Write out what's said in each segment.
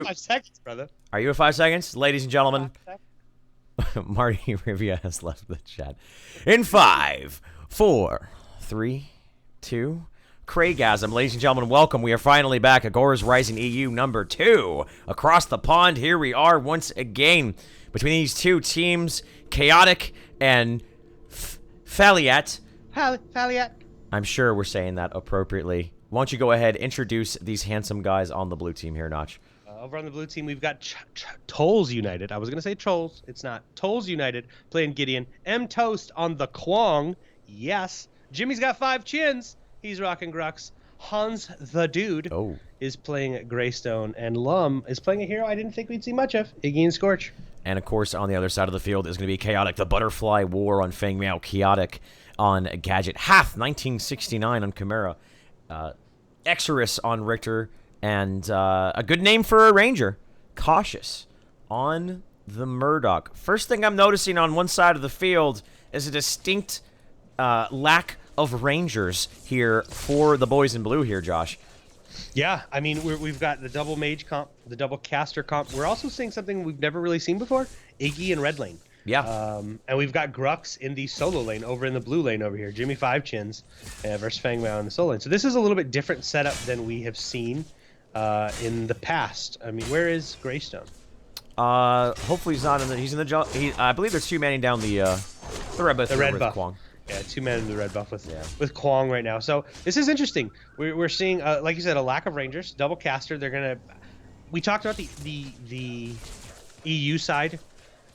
5 seconds, brother. Are you at 5 seconds? Ladies and gentlemen, Marty Rivia has left the chat. In 5, 4, 3, 2, Craigasm. Ladies and gentlemen, welcome. We are finally back. Agoras Rising EU number 2. Across the pond, here we are once again. Between these two teams, Chaotic and Faliat. Faliat. I'm sure we're saying that appropriately. Why don't you go ahead, introduce these handsome guys on the blue team here, Notch. Over on the blue team, we've got Tolls United. I was going to say Trolls. It's not. Tolls United playing Gideon. M Toast on the Kwong. Yes. Jimmy's got 5 chins. He's rocking Grux. Hans the Dude is playing Greystone. And Lum is playing a hero I didn't think we'd see much of, Iggy and Scorch. And, of course, on the other side of the field is going to be Chaotic. The Butterfly War on Feng Miao. Chaotic on Gadget. Hath 1969 on Chimera. Exorus on Richter. And a good name for a Ranger. Cautious on the Murdoch. First thing I'm noticing on one side of the field is a distinct lack of Rangers here for the boys in blue here, Josh. Yeah, I mean, we've got the double mage comp, the double caster comp. We're also seeing something we've never really seen before, Iggy in red lane. Yeah. And we've got Grux in the solo lane over in the blue lane over here. Jimmy 5 chins versus Fang Mao in the solo lane. So this is a little bit different setup than we have seen in the past. I mean, where is Greystone? Hopefully he's not in the. He's in the. I believe there's 2 manning down the red buff. The red buff. Kwong. Yeah, 2 men in the red buff with Kwong right now. So this is interesting. We're seeing, like you said, a lack of Rangers, double caster. They're gonna. We talked about the EU side.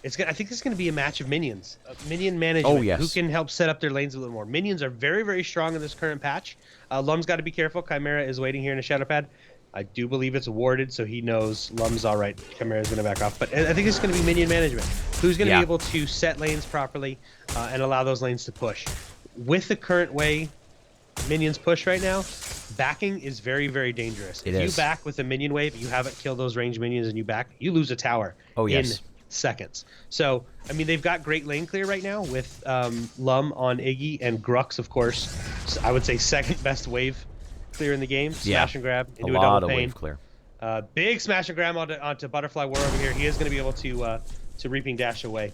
I think it's gonna be a match of minions, minion management. Oh yes. Who can help set up their lanes a little more. Minions are very, very strong in this current patch. Lum's got to be careful. Chimera is waiting here in a shadow pad. I do believe it's warded, so he knows Lum's all right. Chimera's going to back off. But I think it's going to be minion management. Who's going to be able to set lanes properly and allow those lanes to push? With the current way minions push right now, backing is very, very dangerous. If you back with a minion wave, you haven't killed those ranged minions and you back, you lose a tower in seconds. So, I mean, they've got great lane clear right now with Lum on Iggy and Grux, of course. So I would say second best wave clear in the game. Smash and grab into a double pain. Wave clear. Big smash and grab onto Butterfly War over here. He is going to be able to reaping dash away.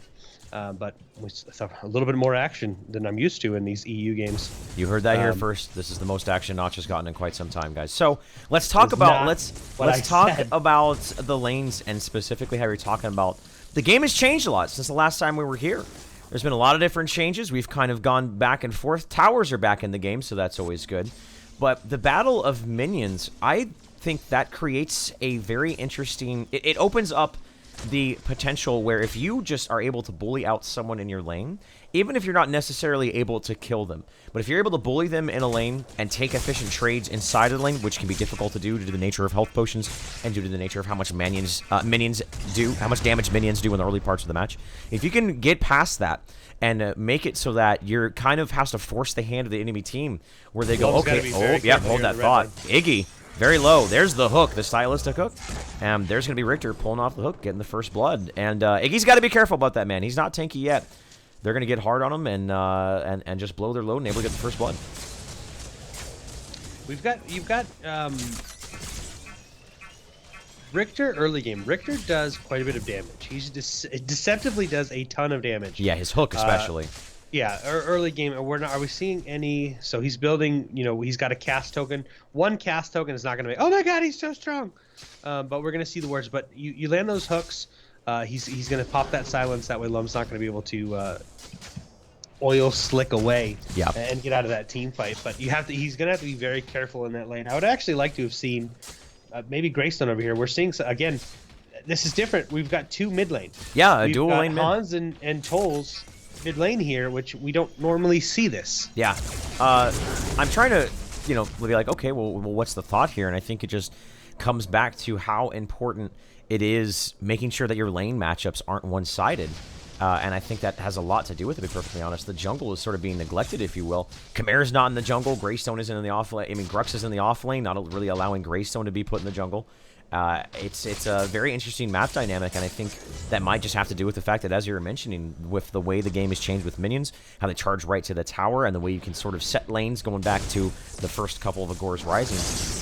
But with a little bit more action than I'm used to in these EU games. You heard that here first. This is the most action Notch has gotten in quite some time, guys. So let's talk about let's talk about the lanes and specifically how you're talking about the game has changed a lot since the last time we were here. There's been a lot of different changes. We've kind of gone back and forth. Towers are back in the game, so that's always good. But the battle of minions, I think that creates a very interesting... It opens up the potential where if you just are able to bully out someone in your lane, even if you're not necessarily able to kill them, but if you're able to bully them in a lane and take efficient trades inside of the lane, which can be difficult to do due to the nature of health potions and due to the nature of how much minions do, how much damage minions do in the early parts of the match, if you can get past that and make it so that you're kind of has to force the hand of the enemy team where they go, okay, hold that thought. Iggy, very low. There's the hook, the stylistic hook. And there's going to be Richter pulling off the hook, getting the first blood. And Iggy's got to be careful about that, man. He's not tanky yet. They're going to get hard on him and just blow their load and able to get the first blood. You've got Richter early game. Richter does quite a bit of damage. He deceptively does a ton of damage. Yeah, his hook especially. Yeah, early game. Are we seeing any? So he's building. You know, he's got a cast token. One cast token is not going to make. Oh my God, he's so strong. But we're going to see the words. But you land those hooks. He's going to pop that silence. That way, Lum's not going to be able to oil slick away. And get out of that team fight. But he's going to have to be very careful in that lane. I would actually like to have seen maybe Greystone over here. We're seeing again. This is different. We've got 2 mid lane. Yeah, a dual lane mid. Hans and Tolls mid lane here, which we don't normally see this. Yeah. I'm trying to, be like, okay, well, what's the thought here? And I think it just comes back to how important it is making sure that your lane matchups aren't one-sided. And I think that has a lot to do with it, to be perfectly honest. The jungle is sort of being neglected, if you will. Chimera's not in the jungle. Greystone isn't in the off lane. I mean, Grux is in the off lane, not really allowing Greystone to be put in the jungle. It's a very interesting map dynamic, and I think that might just have to do with the fact that, as you were mentioning, with the way the game has changed with minions, how they charge right to the tower, and the way you can sort of set lanes going back to the first couple of Agoras Rising.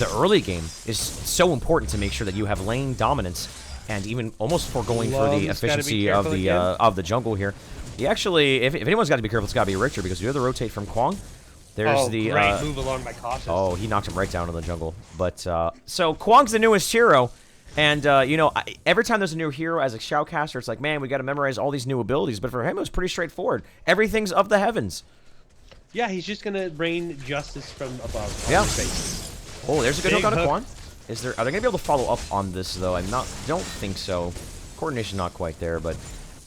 The early game is so important to make sure that you have lane dominance, and even almost foregoing for the efficiency of the jungle here. You actually, if anyone's got to be careful, it's got to be Richter, because you have the rotate from Kwang. There's the great move along by Cautious. Oh, he knocked him right down in the jungle. But so Kwang's the newest hero, and you know, every time there's a new hero as a shoutcaster, it's like, man, we got to memorize all these new abilities. But for him, it was pretty straightforward. Everything's of the heavens. Yeah, he's just gonna rain justice from above. Yeah. Oh, there's a good hook on a Kwang. Are they gonna be able to follow up on this though? Don't think so. Coordination not quite there, but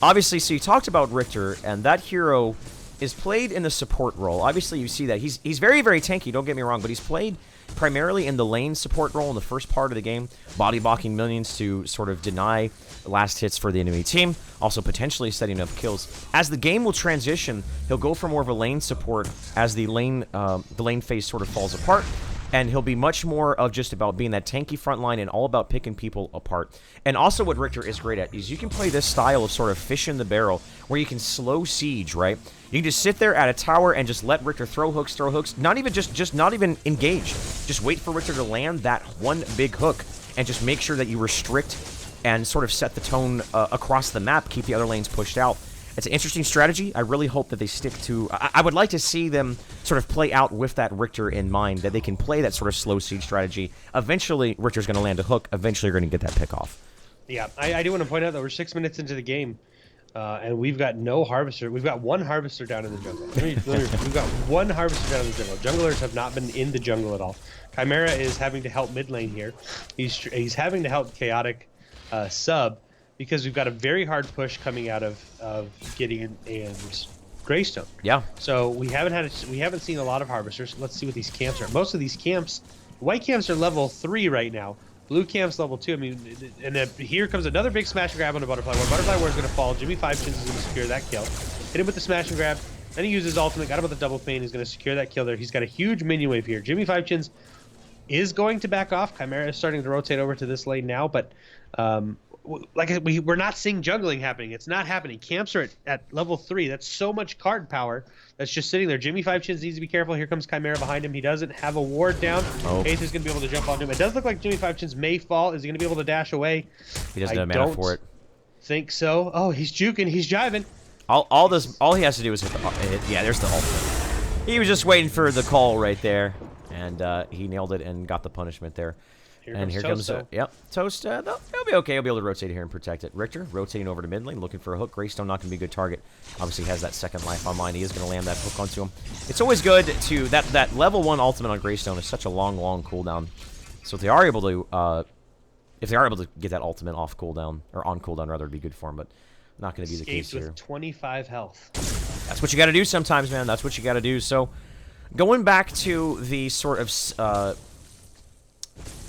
obviously, so you talked about Richter, and that hero is played in the support role. Obviously, you see that. He's very, very tanky, don't get me wrong, but he's played primarily in the lane support role in the first part of the game, body blocking minions to sort of deny last hits for the enemy team, also potentially setting up kills. As the game will transition, he'll go for more of a lane support as the lane phase sort of falls apart, and he'll be much more of just about being that tanky front line and all about picking people apart. And also what Richter is great at is you can play this style of sort of fish in the barrel, where you can slow siege, right? You can just sit there at a tower and just let Richter throw hooks, not even not even engage. Just wait for Richter to land that one big hook, and just make sure that you restrict and sort of set the tone across the map, keep the other lanes pushed out. It's an interesting strategy. I really hope that they stick to... I would like to see them sort of play out with that Richter in mind, that they can play that sort of slow siege strategy. Eventually, Richter's going to land a hook. Eventually, you're going to get that pick off. Yeah, I do want to point out that we're 6 minutes into the game, and we've got no Harvester. We've got one Harvester down in the jungle. We've got one Harvester down in the jungle. Junglers have not been in the jungle at all. Chimera is having to help mid lane here. He's having to help Chaotic sub, because we've got a very hard push coming out of Gideon and Greystone. Yeah. So we haven't seen a lot of Harvesters. Let's see what these camps are. Most of these camps, white camps are level 3 right now. Blue camp's level 2. I mean, and then here comes another big smash and grab on the Butterfly Ward. Butterfly Ward is going to fall. Jimmy 5 Chins is going to secure that kill. Hit him with the smash and grab. Then he uses ultimate. Got him with the double pain. He's going to secure that kill there. He's got a huge minion wave here. Jimmy 5 Chins is going to back off. Chimera is starting to rotate over to this lane now, but we're not seeing juggling happening. It's not happening. Camps are at level 3. That's so much card power that's just sitting there. Jimmy 5 Chins needs to be careful. Here comes Chimera behind him. He doesn't have a ward down. Oh. Ace is going to be able to jump onto him. It does look like Jimmy 5 Chins may fall. Is he going to be able to dash away? He doesn't have mana for it. Think so. Oh, he's juking. He's jiving. All he has to do is hit. Yeah, there's the ultimate. He was just waiting for the call right there, and he nailed it and got the punishment there. Here comes yep, Toast. He'll be okay. He'll be able to rotate here and protect it. Richter rotating over to mid lane, looking for a hook. Greystone not going to be a good target. Obviously has that second life online. He is going to land that hook onto him. It's always good to that level 1 ultimate on Greystone is such a long cooldown. So if they are able to get that ultimate off cooldown, or on cooldown rather, it'd be good for him. But not going to be the case here. With 25 health. That's what you got to do sometimes, man. That's what you got to do. So going back to the sort of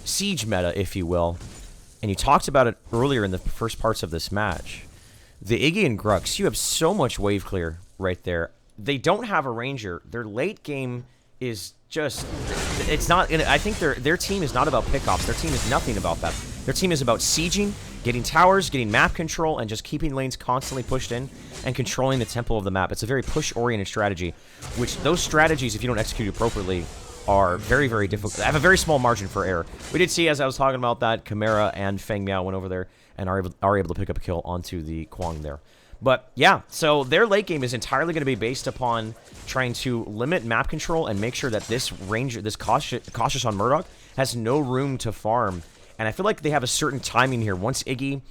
siege meta, if you will, and you talked about it earlier in the first parts of this match, the Iggy and Grux, you have so much wave clear right there. They don't have a ranger. Their late game is just, it's not, I think their team is not about pickoffs. Their team is nothing about that. Their team is about sieging, getting towers, getting map control, and just keeping lanes constantly pushed in and controlling the tempo of the map. It's a very push-oriented strategy, which those strategies, if you don't execute appropriately, are very, very difficult. I have a very small margin for error. We did see, as I was talking about that, Chimera and Feng Miao went over there and are able to pick up a kill onto the Kwang there. But yeah, so their late game is entirely going to be based upon trying to limit map control and make sure that this ranger, this cautious on Murdoch, has no room to farm. And I feel like they have a certain timing here. Once Iggy,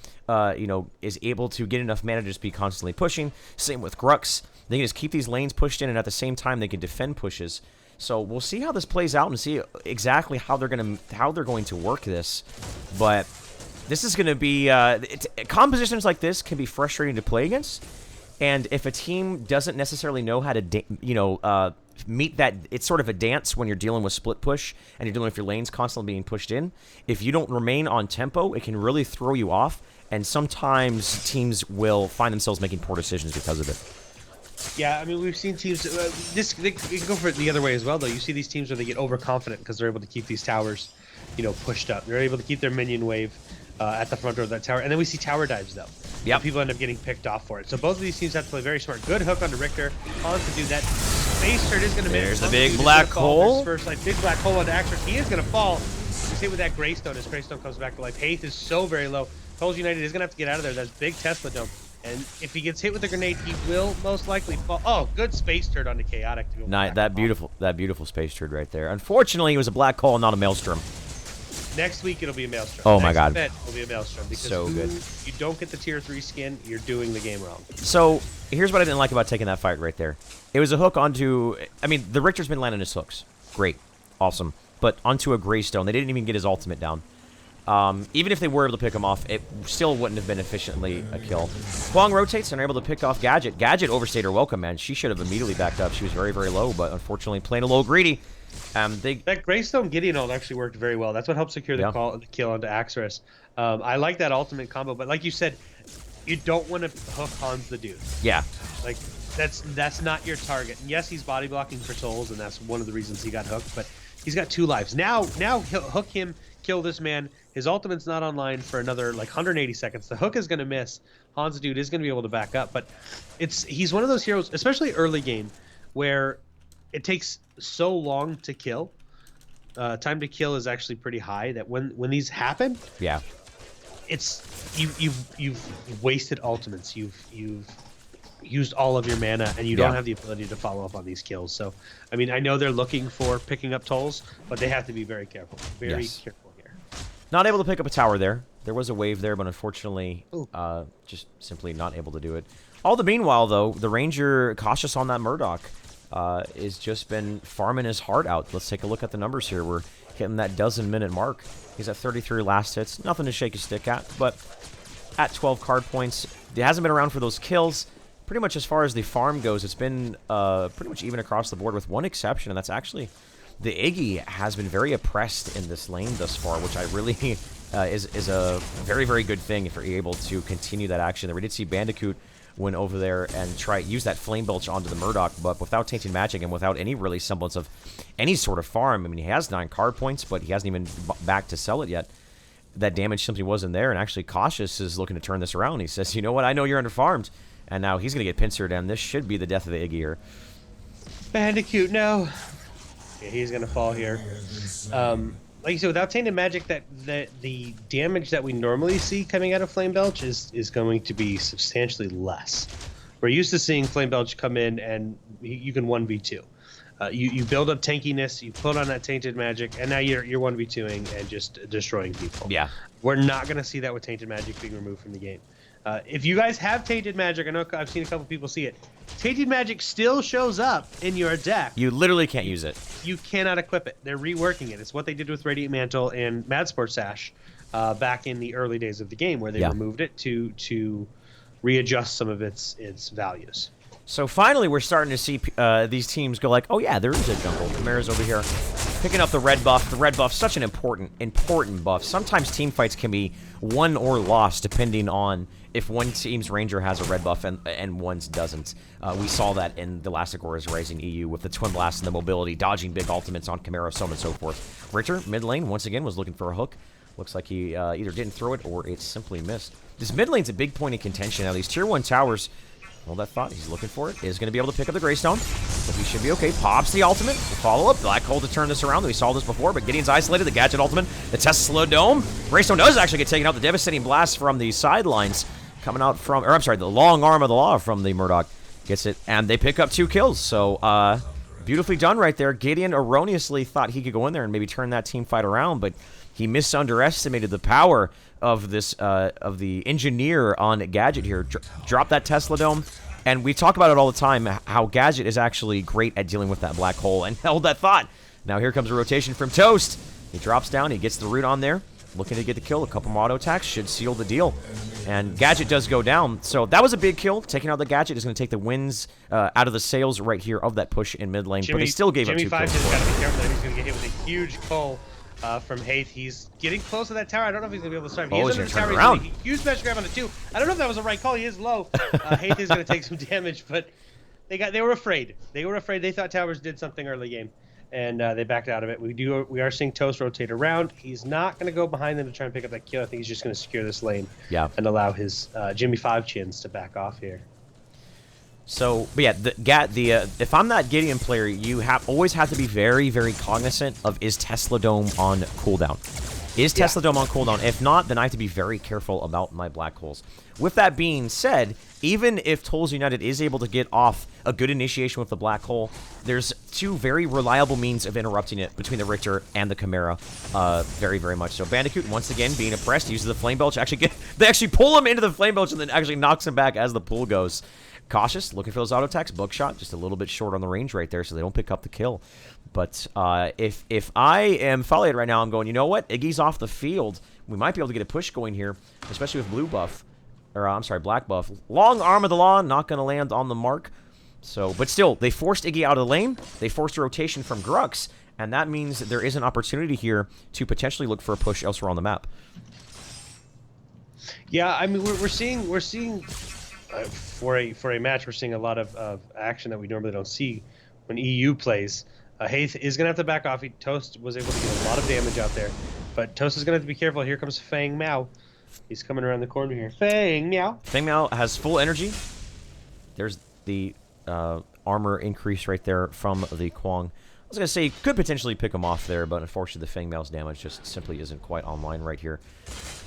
is able to get enough mana to just be constantly pushing, same with Grux, they can just keep these lanes pushed in, and at the same time they can defend pushes. So we'll see how this plays out and see exactly how they're going to work this. But this is going to be compositions like this can be frustrating to play against. And if a team doesn't necessarily know how to meet that, it's sort of a dance when you're dealing with split push and you're dealing with your lanes constantly being pushed in. If you don't remain on tempo, it can really throw you off. And sometimes teams will find themselves making poor decisions because of it. Yeah, I mean, we've seen teams. They can go for it the other way as well, though. You see these teams where they get overconfident because they're able to keep these towers pushed up. They're able to keep their minion wave at the front door of that tower. And then we see tower dives, though. Yeah. People end up getting picked off for it. So both of these teams have to play very smart. Good hook onto Richter. Hans to do that. Space turret is going to miss. There's the big black hole. First light, big black hole onto Agoras. He is going to fall. He's hit with that Greystone as Greystone comes back to life. Haith is so very low. Tolls United is going to have to get out of there. That's big Tesla Dome. And if he gets hit with a grenade, he will most likely fall. Oh, good space turret onto Chaotic to go back. That beautiful space turret right there. Unfortunately, it was a black hole, not a maelstrom. Next week it'll be a maelstrom. Oh my god. Next event will be a maelstrom because so good. You don't get the tier 3 skin, you're doing the game wrong. So here's what I didn't like about taking that fight right there. It was a hook onto. I mean, the Richter's been landing his hooks. Great, awesome. But onto a Greystone, they didn't even get his ultimate down. Even if they were able to pick him off, it still wouldn't have been efficiently a kill. Huang rotates and are able to pick off Gadget. Gadget overstayed her welcome, man. She should have immediately backed up. She was very, very low, but unfortunately playing a little greedy. That Greystone Gideon ult actually worked very well. That's what helped secure the kill onto Agoras. I like that ultimate combo, but like you said, you don't want to hook Hans the dude. Yeah. Like, that's not your target. And yes, he's body blocking for souls, and that's one of the reasons he got hooked, but he's got 2 lives. Now he'll hook him, kill this man. His ultimate's not online for another like 180 seconds. The hook is going to miss. Hans dude is going to be able to back up, but he's one of those heroes, especially early game, where it takes so long to kill. Time to kill is actually pretty high. That when these happen, yeah, it's you've wasted ultimates. You've used all of your mana, and you don't have the ability to follow up on these kills. So, I mean, I know they're looking for picking up tolls, but they have to be very careful. Very careful here. Not able to pick up a tower there. There was a wave there, but unfortunately, just simply not able to do it. All the meanwhile, though, the Ranger cautious on that Murdoch is just been farming his heart out. Let's take a look at the numbers here. We're hitting that dozen-minute mark. He's at 33 last hits. Nothing to shake his stick at, but at 12 card points. He hasn't been around for those kills. Pretty much as far as the farm goes, it's been pretty much even across the board with one exception, and that's actually the Iggy has been very oppressed in this lane thus far, which I really is a very, very good thing if you're able to continue that action there. We did see Bandicoot went over there and use that Flame Belch onto the Murdoch, but without Tainted Magic and without any really semblance of any sort of farm. I mean, he has 9 card points, but he hasn't even back to sell it yet. That damage simply wasn't there, and actually Cautious is looking to turn this around. He says, you know what, I know you're underfarmed, and now he's going to get pincered, and this should be the death of the Iggy here. Bandicoot, no. Yeah, he's going to fall here. Like you said, without Tainted Magic, that the damage that we normally see coming out of Flame Belch is going to be substantially less. We're used to seeing Flame Belch come in and you can 1v2. You build up tankiness, you put on that Tainted Magic, and now you're 1v2ing and just destroying people. Yeah. We're not going to see that with Tainted Magic being removed from the game. If you guys have Tainted Magic, I know I've seen a couple people see it. Tainted Magic still shows up in your deck. You literally can't use it. You cannot equip it. They're reworking it. It's what they did with Radiant Mantle and Mad Sport Sash back in the early days of the game, where they removed it to readjust some of its values. So finally, we're starting to see these teams go like, oh yeah, there is a jungle. Chimera's over here picking up the red buff. The red buff, such an important buff. Sometimes team fights can be won or lost depending on if one team's Ranger has a red buff and one's doesn't. We saw that in the last Agoras Rising EU with the Twin Blast and the mobility, dodging big ultimates on Chimera, so on and so forth. Richter, mid lane, once again, was looking for a hook. Looks like he either didn't throw it or it simply missed. This mid lane's a big point of contention. Now, these tier 1 towers, hold that thought, he's looking for it, is going to be able to pick up the Greystone, so he should be okay. Pops the ultimate, the follow-up, Black Hole to turn this around. We saw this before, but Gideon's isolated, the Gadget ultimate, the Tesla Dome. Greystone does actually get taken out, the devastating blast from the sidelines, coming out from, or I'm sorry, the long arm of the law from the Murdoch gets it, and they pick up 2 kills, so beautifully done right there. Gideon erroneously thought he could go in there and maybe turn that team fight around, but he misunderestimated the power of this of the engineer on Gadget here. Drop that Tesla Dome, and we talk about it all the time, how Gadget is actually great at dealing with that black hole, and held that thought. Now here comes a rotation from Toast. He drops down, he gets the root on there, looking to get the kill. A couple more auto attacks should seal the deal. And Gadget does go down, so that was a big kill. Taking out the Gadget is going to take the wins out of the sails right here of that push in mid lane, but he still gave up 2 kills. Jimmy 5 has got to be careful that he's going to get hit with a huge pull from Haith. He's getting close to that tower. I don't know if he's going to be able to survive. Oh, he's going under to the turn tower. around. Huge smash grab on the 2. I don't know if that was a right call. He is low. Haith is going to take some damage, but they were afraid. They were afraid. They thought towers did something early game. and they backed out of it. We are seeing Toast rotate around. He's not going to go behind them to try and pick up that kill. I think he's just going to secure this lane and allow his Jimmy 5 chins to back off here. So, but yeah, if I'm that Gideon player, you always have to be very, very cognizant of, is Tesla Dome on cooldown? Is Tesla Dome on cooldown? If not, then I have to be very careful about my black holes. With that being said, even if Tolls United is able to get off a good initiation with the black hole, there's two very reliable means of interrupting it between the Richter and the Chimera. Very, very much so. Bandicoot, once again, being oppressed, uses the Flame Belch. They actually pull him into the Flame Belch and then actually knocks him back as the pool goes. Cautious, looking for those auto attacks. Bookshot, just a little bit short on the range right there, so they don't pick up the kill. But if I am Faliat right now, I'm going, you know what? Iggy's off the field. We might be able to get a push going here, especially with blue buff. Or, I'm sorry, black buff. Long Arm of the Law, not going to land on the mark. So, but still, they forced Iggy out of the lane. They forced a rotation from Grux. And that means that there is an opportunity here to potentially look for a push elsewhere on the map. Yeah, I mean, we're seeing for a match, we're seeing a lot of action that we normally don't see when EU plays. Haith is going to have to back off. Toast was able to get a lot of damage out there, but Toast is going to have to be careful. Here comes Fang Mao. He's coming around the corner here. Fang Mao. Fang Mao has full energy. There's the armor increase right there from the Kwang. I was going to say, could potentially pick him off there, but unfortunately the Fang Mao's damage just simply isn't quite online right here.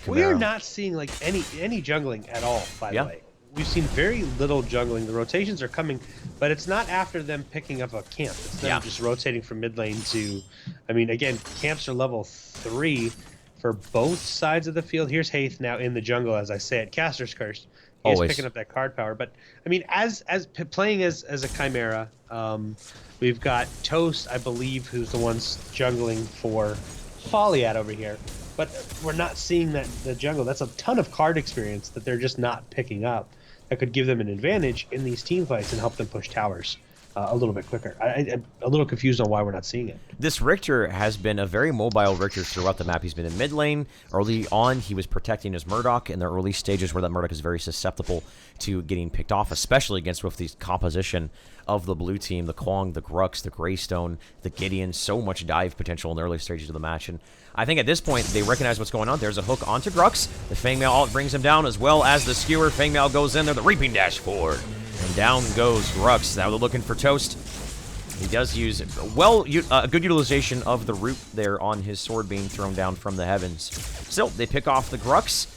We are not seeing like any jungling at all, by the way. We've seen very little jungling. The rotations are coming, but it's not after them picking up a camp. It's them just rotating from mid lane to, I mean, again, camps are level 3 for both sides of the field. Here's Haith now in the jungle, as I said. Caster's Cursed. He's picking up that card power. But, I mean, as playing as a Chimera, we've got Toast, I believe, who's the one's jungling for Faliat over here. But we're not seeing the jungle. That's a ton of card experience that they're just not picking up. That could give them an advantage in these team fights and help them push towers a little bit quicker. I'm a little confused on why we're not seeing it. This Richter has been a very mobile Richter throughout the map. He's been in mid lane. Early on, he was protecting his Murdoch in the early stages where that Murdoch is very susceptible to getting picked off, especially against with the composition of the blue team, the Kwang, the Grux, the Greystone, the Gideon. So much dive potential in the early stages of the match. And I think at this point, they recognize what's going on. There's a hook onto Grux. The Fang Mao ult brings him down, as well as the Skewer. Fang Mao goes in there. The Reaping Dash forward. And down goes Grux. Now they're looking for Toast. He does use a good utilization of the root there on his sword being thrown down from the heavens. Still, they pick off the Grux.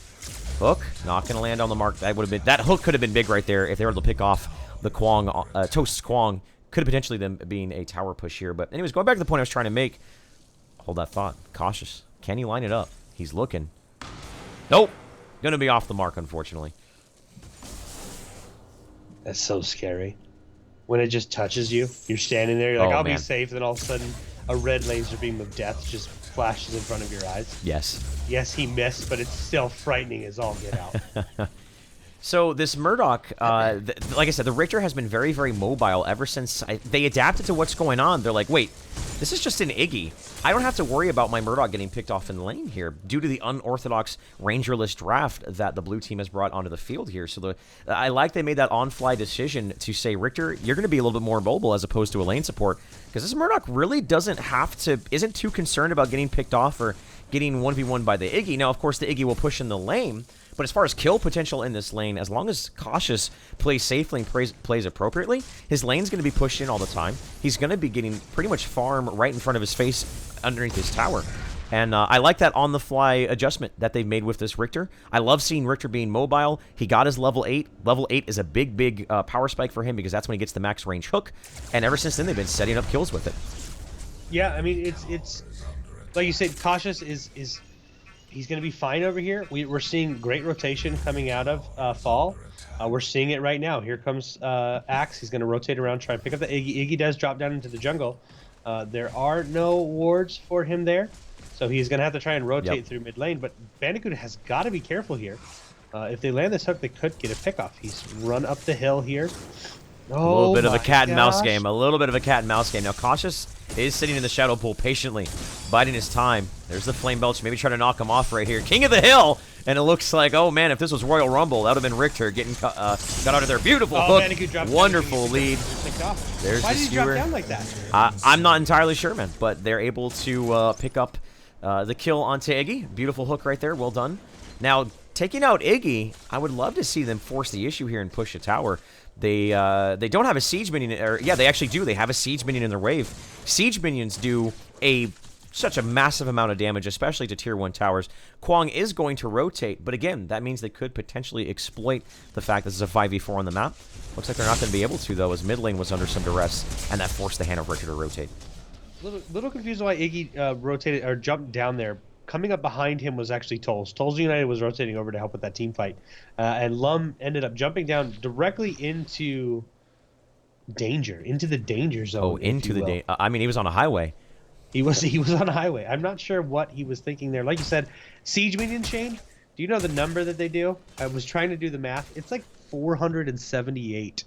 Hook, not going to land on the mark. That hook could have been big right there if they were able to pick off the Kwang, Toast's Kwang. Could have potentially them being a tower push here. But anyways, going back to the point I was trying to make. Hold that thought. Cautious. Can he line it up? He's looking. Nope. Going to be off the mark, unfortunately. That's so scary. When it just touches you, you're standing there, you're like, I'll be safe, and then all of a sudden, a red laser beam of death just flashes in front of your eyes. Yes. Yes, he missed, but it's still frightening as all get out. So this Murdoch, like I said, the Richter has been very, very mobile ever since they adapted to what's going on. They're like, wait, this is just an Iggy. I don't have to worry about my Murdoch getting picked off in the lane here due to the unorthodox rangerless draft that the blue team has brought onto the field here. So I like they made that on-fly decision to say, Richter, you're going to be a little bit more mobile as opposed to a lane support, because this Murdoch really isn't too concerned about getting picked off or getting 1v1 by the Iggy. Now, of course, the Iggy will push in the lane, but as far as kill potential in this lane, as long as Cautious plays safely and plays appropriately, his lane's going to be pushed in all the time. He's going to be getting pretty much farm right in front of his face underneath his tower. And I like that on-the-fly adjustment that they've made with this Richter. I love seeing Richter being mobile. He got his level 8. Level 8 is a big, big power spike for him because that's when he gets the max range hook. And ever since then, they've been setting up kills with it. Yeah, I mean, it's like you said, Cautious is he's going to be fine over here. We're seeing great rotation coming out of Fall. We're seeing it right now. Here comes Axe. He's going to rotate around, try and pick up the Iggy. Iggy does drop down into the jungle. There are no wards for him there, so he's going to have to try and rotate through mid lane. But Bandicoot has got to be careful here. If they land this hook, they could get a pickoff. He's run up the hill here. A little bit of a cat and mouse game. A little bit of a cat and mouse game. Now, Cautious is sitting in the shadow pool patiently, biding his time. There's the Flame Belch. Maybe try to knock him off right here. King of the Hill And it looks like, oh man, if this was Royal Rumble, that would have been Richter getting got out of there. Beautiful hook. Wonderful lead. There's Why the did he drop skewer. down like that? I'm not entirely sure, man, but they're able to pick up the kill onto Iggy. Beautiful hook right there. Well done. Now, taking out Iggy, I would love to see them force the issue here and push a tower. They don't have a siege minion, or yeah, they actually do. They have a siege minion in their wave. Siege minions do such a massive amount of damage, especially to tier 1 towers. Kwang is going to rotate, but again, that means they could potentially exploit the fact this is a 5v4 on the map. Looks like they're not going to be able to, though, as mid lane was under some duress, and that forced the hand of Richter to rotate. Little confused why Iggy rotated or jumped down there. Coming up behind him was actually Tolls. Tolls United was rotating over to help with that team fight, and Lum ended up jumping down directly into the danger zone. Oh, into the danger. I mean, he was on a highway. He was on a highway. I'm not sure what he was thinking there. Like you said, siege minion chain. Do you know the number that they do? I was trying to do the math. It's like 478.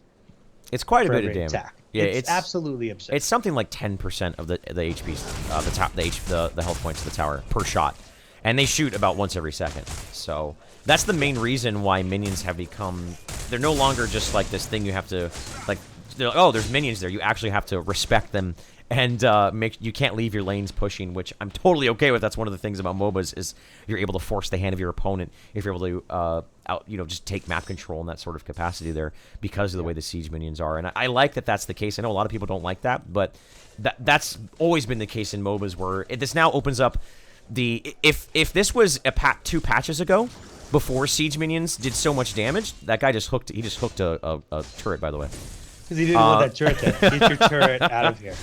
It's quite a bit of damage. Attack. Yeah, it's absolutely absurd. It's something like 10% of the HP, the health points of the tower per shot, and they shoot about once every second. So that's the main reason why minions have become. They're no longer just like this thing you have to like. Oh, there's minions there. You actually have to respect them. And you can't leave your lanes pushing, which I'm totally okay with. That's one of the things about MOBAs is you're able to force the hand of your opponent if you're able to just take map control in that sort of capacity there because of the way the siege minions are. And I like that that's the case. I know a lot of people don't like that, but that's always been the case in MOBAs where this now opens up the if this was two patches ago before siege minions did so much damage, that guy just hooked a turret, by the way. Because he didn't want that turret there. Get your turret out of here.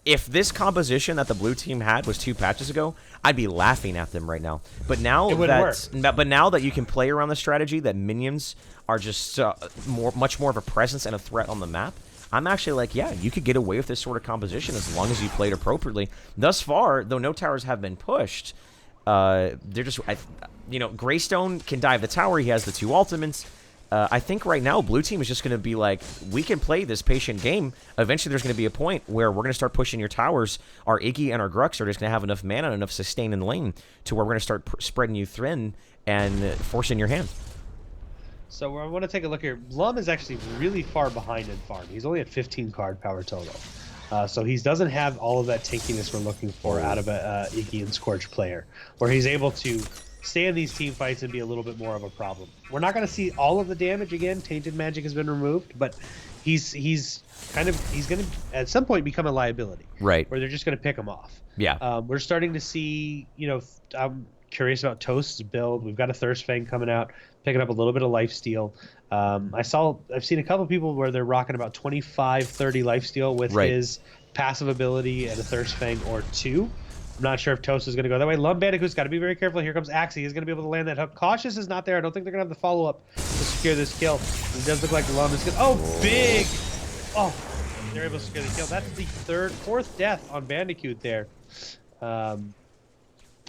If this composition that the blue team had was 2 patches ago, I'd be laughing at them right now. But now that you can play around the strategy that minions are just much more of a presence and a threat on the map, I'm actually like, yeah, you could get away with this sort of composition as long as you played appropriately. Thus far, though no towers have been pushed, they're just, Greystone can dive the tower. He has the 2 ultimates. I think right now, blue team is just going to be like, we can play this patient game. Eventually, there's going to be a point where we're going to start pushing your towers. Our Iggy and our Grux are just going to have enough mana and enough sustain in the lane to where we're going to start spreading you thin and forcing your hand. So I want to take a look here. Lum is actually really far behind in farm. He's only at 15 card power total. So he doesn't have all of that tankiness we're looking for out of a Iggy and Scorch player, where he's able to stay in these team fights and be a little bit more of a problem. We're not going to see all of the damage again. Tainted Magic has been removed, but he's going to at some point become a liability, right? Where they're just going to pick him off. Yeah. We're starting to see. I'm curious about Toast's build. We've got a Thirst Fang coming out, picking up a little bit of lifesteal. I've seen a couple people where they're rocking about 25, 30 lifesteal with his passive ability and a Thirst Fang or 2. I'm not sure if Toast is going to go that way. Lum Bandicoot's got to be very careful. Here comes Axie. He's going to be able to land that hook. Cautious is not there. I don't think they're going to have the follow-up to secure this kill. It does look like Lum is going to... Oh, big! Oh, they're able to secure the kill. That's the fourth death on Bandicoot there.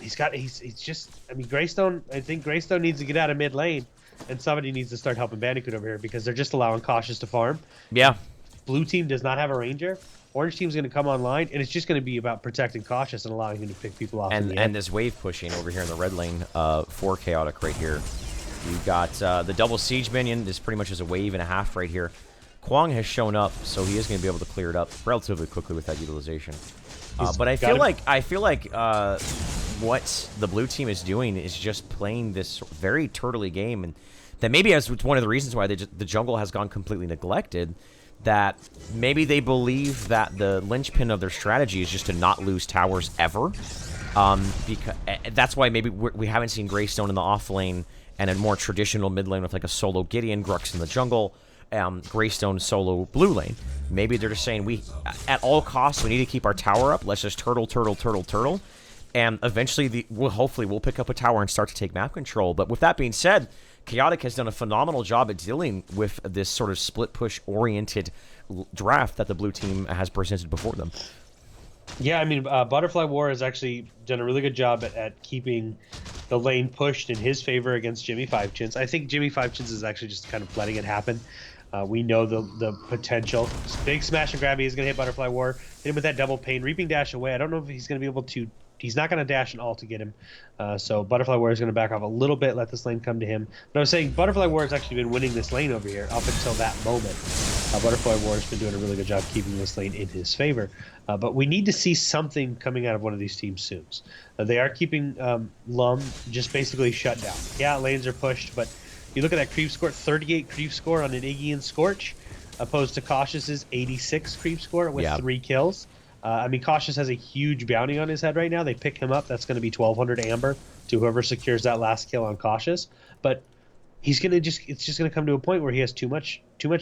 He's just... I mean, Greystone... I think Greystone needs to get out of mid lane, and somebody needs to start helping Bandicoot over here because they're just allowing Cautious to farm. Yeah. Blue team does not have a Ranger. Orange team's going to come online, and it's just going to be about protecting Cautious and allowing him to pick people off. And this wave pushing over here in the red lane for Chaotic right here. You've got the double siege minion. This pretty much is a wave and a half right here. Kwang has shown up, so he is going to be able to clear it up relatively quickly with that utilization. But I feel like what the blue team is doing is just playing this very turtley game, and that maybe is one of the reasons why the jungle has gone completely neglected. That maybe they believe that the linchpin of their strategy is just to not lose towers ever. Because that's why maybe we haven't seen Greystone in the off lane and a more traditional mid lane with like a solo Gideon, Grux in the jungle, Greystone solo blue lane. Maybe they're just saying at all costs, we need to keep our tower up. Let's just turtle. And eventually, hopefully, we'll pick up a tower and start to take map control. But with that being said, Chaotic has done a phenomenal job at dealing with this sort of split push oriented draft that the blue team has presented before them. Yeah, I mean, Butterfly War has actually done a really good job at keeping the lane pushed in his favor against Jimmy Five Chins. I think Jimmy Five Chins is actually just kind of letting it happen. We know the potential. Big smash and grab. He's going to hit Butterfly War. Hit him with that double pain. Reaping Dash away. I don't know if he's going to be able to he's not going to dash an ult to get him. So Butterfly Warrior is going to back off a little bit, let this lane come to him. But I was saying Butterfly Warrior has actually been winning this lane over here up until that moment. Butterfly Warrior has been doing a really good job keeping this lane in his favor. But we need to see something coming out of one of these teams soon. They are keeping Lum just basically shut down. Yeah, lanes are pushed, but you look at that creep score, 38 creep score on an Iggy and Scorch, opposed to Cautious's 86 creep score with 3 kills. I mean, Cautious has a huge bounty on his head right now. They pick him up. That's going to be 1,200 amber to whoever secures that last kill on Cautious. But he's going to it's just going to come to a point where he has too much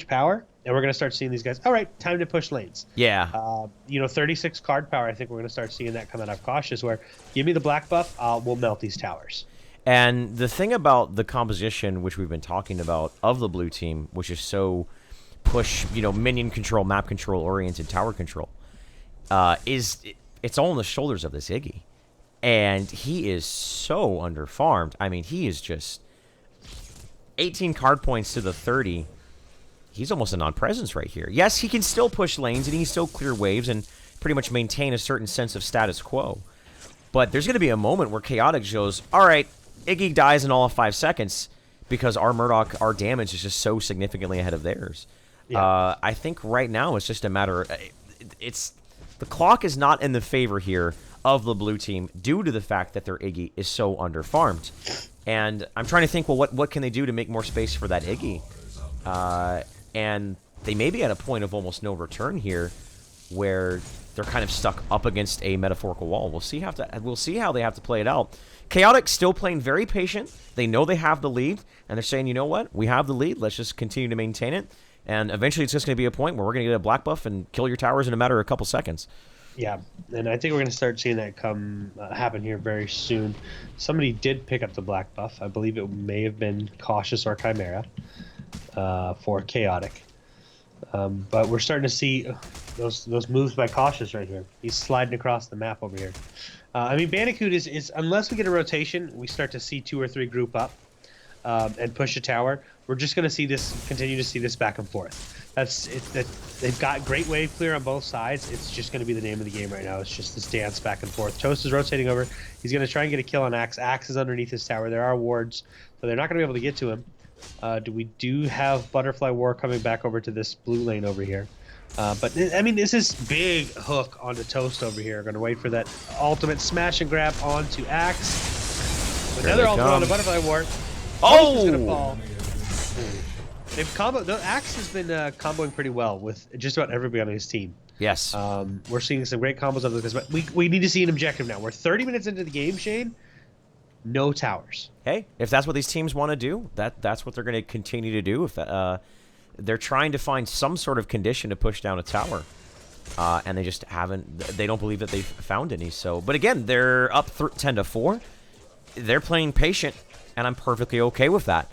power, and we're going to start seeing these guys. All right, time to push lanes. Yeah. 36 card power. I think we're going to start seeing that come out of Cautious, where give me the black buff, we'll melt these towers. And the thing about the composition, which we've been talking about, of the blue team, which is so push, minion control, map control oriented tower control, it's all on the shoulders of this Iggy. And he is so underfarmed. I mean, he is just 18 card points to the 30. He's almost a non-presence right here. Yes, he can still push lanes, and he can still clear waves and pretty much maintain a certain sense of status quo. But there's going to be a moment where Chaotic shows, all right, Iggy dies in all of 5 seconds because our Murdoch, our damage is just so significantly ahead of theirs. Yeah. I think right now it's just a matter of... The clock is not in the favor here of the blue team due to the fact that their Iggy is so underfarmed. And I'm trying to think, well, what can they do to make more space for that Iggy? And they may be at a point of almost no return here where they're kind of stuck up against a metaphorical wall. We'll see how they have to play it out. Chaotic still playing very patient. They know they have the lead, and they're saying, you know what? We have the lead. Let's just continue to maintain it. And eventually it's just going to be a point where we're going to get a black buff and kill your towers in a matter of a couple seconds. Yeah, and I think we're going to start seeing that happen here very soon. Somebody did pick up the black buff. I believe it may have been Cautious or Chimera for Chaotic. But we're starting to see those moves by Cautious right here. He's sliding across the map over here. I mean, Bandicoot is unless we get a rotation, we start to see 2 or 3 group up and push a tower. We're just going to continue to see this back and forth. They've got great wave clear on both sides. It's just going to be the name of the game right now. It's just this dance back and forth. Toast is rotating over. He's going to try and get a kill on Axe. Axe is underneath his tower. There are wards, so they're not going to be able to get to him. We do have Butterfly War coming back over to this blue lane over here. But, I mean, this is big hook onto Toast over here. Going to wait for that ultimate smash and grab onto Axe. Another ultimate on the Butterfly War. Oh! Toast is going to fall. The Axe has been comboing pretty well with just about everybody on his team. Yes. We're seeing some great combos of this, but we need to see an objective now. We're 30 minutes into the game, Shane. No towers. Hey, if that's what these teams want to do, that's what they're going to continue to do. If they're trying to find some sort of condition to push down a tower, and they just haven't. They don't believe that they've found any. So, but again, they're up 10-4. They're playing patient, and I'm perfectly okay with that.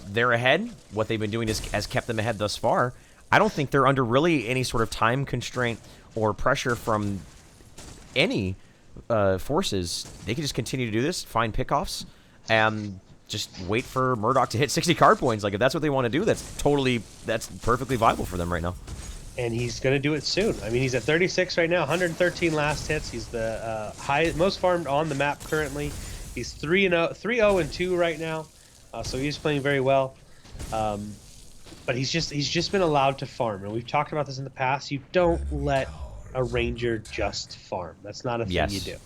They're ahead. What they've been doing has kept them ahead thus far. I don't think they're under really any sort of time constraint or pressure from any forces. They can just continue to do this, find pickoffs, and just wait for Murdoch to hit 60 card points. Like, if that's what they want to do, that's perfectly viable for them right now. And he's going to do it soon. I mean, he's at 36 right now, 113 last hits. He's the most farmed on the map currently. He's 3-0-2 right now. So he's playing very well, but he's just been allowed to farm, and we've talked about this in the past. You don't let a ranger just farm. That's not a thing you do.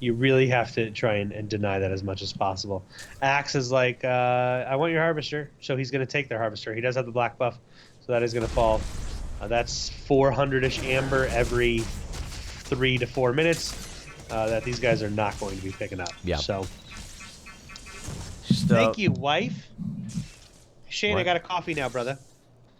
You really have to try and deny that as much as possible. Axe is like, I want your harvester, so he's going to take their harvester. He does have the black buff, so that is going to fall. That's 400-ish amber every 3 to 4 minutes that these guys are not going to be picking up. Yeah. So. Thank you, wife. Shane, I got a coffee now, brother.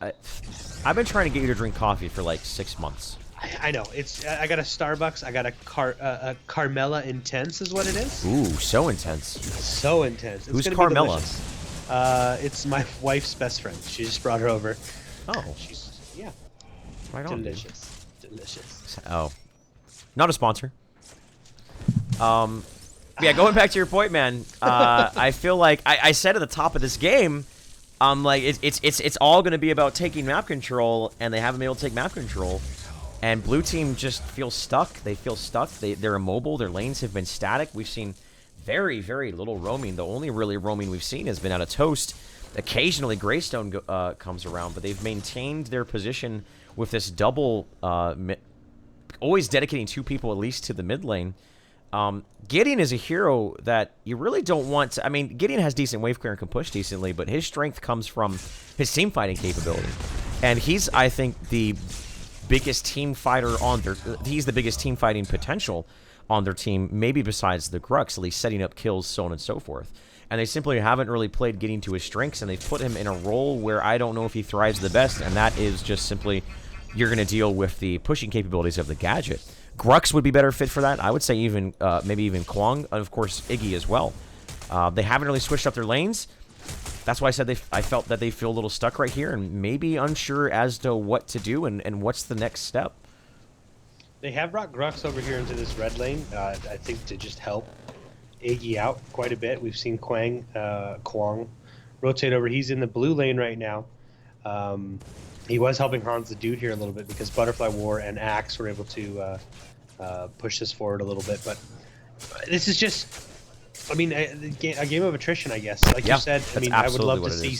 I've been trying to get you to drink coffee for like 6 months. I know. I got a Starbucks. I got a Carmela Intense is what it is. Ooh, so intense. So intense. Who's Carmela? It's my wife's best friend. She just brought her over. Oh. Yeah. Right on. Delicious. Delicious. Oh. Not a sponsor. Yeah, going back to your point, man. I feel like I said at the top of this game, like it's all going to be about taking map control, and they haven't been able to take map control. And blue team just feels stuck. They feel stuck. They're immobile. Their lanes have been static. We've seen very, very little roaming. The only really roaming we've seen has been out of Toast. Occasionally, Greystone comes around, but they've maintained their position with this double, always dedicating 2 people at least to the mid lane. Gideon is a hero that you really don't want to... I mean, Gideon has decent wave clear and can push decently, but his strength comes from his team fighting capability. And he's, I think, the biggest team fighter on their... He's the biggest team fighting potential on their team, maybe besides the Grux, at least setting up kills, so on and so forth. And they simply haven't really played Gideon to his strengths, and they've put him in a role where I don't know if he thrives the best, and that is just simply you're going to deal with the pushing capabilities of the gadget. Grux would be better fit for that. I would say even maybe even Kwong, and of course Iggy as well. They haven't really switched up their lanes. That's why I said I felt that they feel a little stuck right here and maybe unsure as to what to do and what's the next step. They have brought Grux over here into this red lane, I think, to just help Iggy out quite a bit. We've seen Kwang, Kwong rotate over. He's in the blue lane right now. He was helping Hans the Dude here a little bit because Butterfly War and Axe were able to push this forward a little bit. But this is just, I mean, a game of attrition, I guess. Like you said, I mean, I would love to see.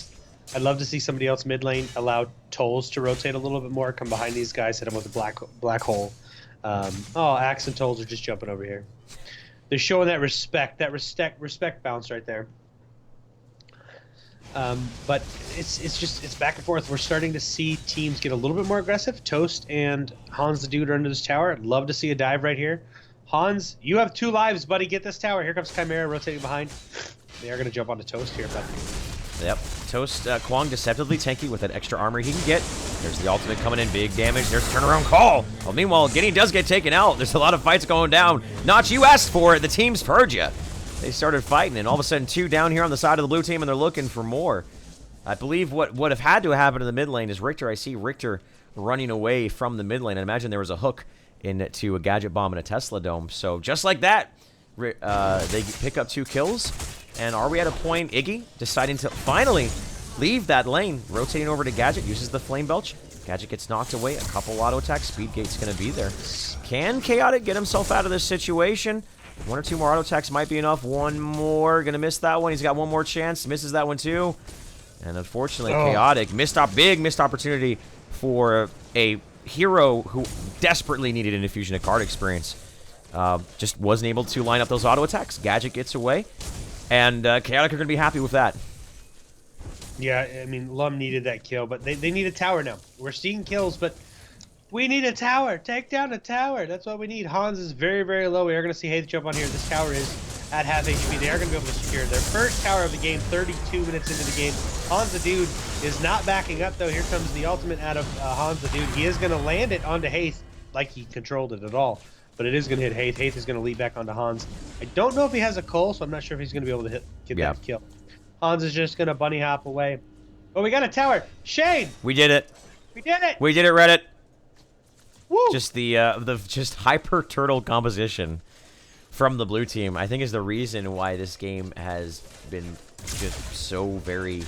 I'd love to see somebody else mid lane allow Tolls to rotate a little bit more, come behind these guys, hit them with a black hole. Oh, Axe and Tolls are just jumping over here. They're showing that respect bounce right there. But it's back and forth. We're starting to see teams get a little bit more aggressive. Toast and Hans the Dude are under this tower. I'd love to see a dive right here. Hans, you have 2 lives, buddy. Get this tower. Here comes Chimera rotating behind. They are going to jump onto Toast here, but... Yep. Toast, Kwong deceptively tanky with that extra armor he can get. There's the ultimate coming in, big damage. There's a turnaround call. Well, meanwhile, Gideon does get taken out. There's a lot of fights going down. Notch, you asked for it. The team's heard you. They started fighting, and all of a sudden 2 down here on the side of the blue team, and they're looking for more. I believe what would have had to happen in the mid lane is Richter. I see Richter running away from the mid lane. I imagine there was a hook into a gadget bomb and a Tesla dome. So just like that, they pick up 2 kills. And are we at a point, Iggy deciding to finally leave that lane, rotating over to Gadget, uses the Flame Belch. Gadget gets knocked away, a couple auto attacks, Speed Gate's going to be there. Can Chaotic get himself out of this situation? 1 or 2 more auto attacks might be enough. 1 more, going to miss that one. He's got 1 more chance, misses that one too. And unfortunately, Chaotic, big missed opportunity for a hero who desperately needed an infusion of card experience. Just wasn't able to line up those auto attacks. Gadget gets away. And Chaotic are going to be happy with that. Yeah, I mean, Lum needed that kill, but they need a tower now. We're seeing kills, but we need a tower. Take down a tower. That's what we need. Hans is very, very low. We are going to see Hayes jump on here. This tower is at half HP. They are going to be able to secure their first tower of the game, 32 minutes into the game. Hans the Dude is not backing up, though. Here comes the ultimate out of Hans the Dude. He is going to land it onto Hayes like he controlled it at all. But it is going to hit Hayes. Hayes is going to lead back onto Hans. I don't know if he has a Cole, so I'm not sure if he's going to be able to get that kill. Hans is just going to bunny hop away. Oh, we got a tower. Shane! We did it. We did it! We did it, Reddit. Woo! Just the just hyper turtle composition from the blue team, I think, is the reason why this game has been just so very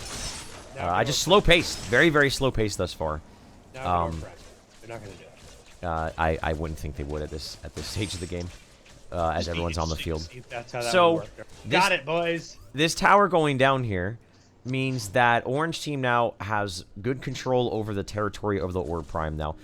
just slow paced. Very, very slow paced thus far. They're not going to do it. I wouldn't think they would at this stage of the game, as everyone's on the field. That's how that so would work. Got it, boys. This tower going down here means that Orange team now has good control over the territory of the Orb Prime now.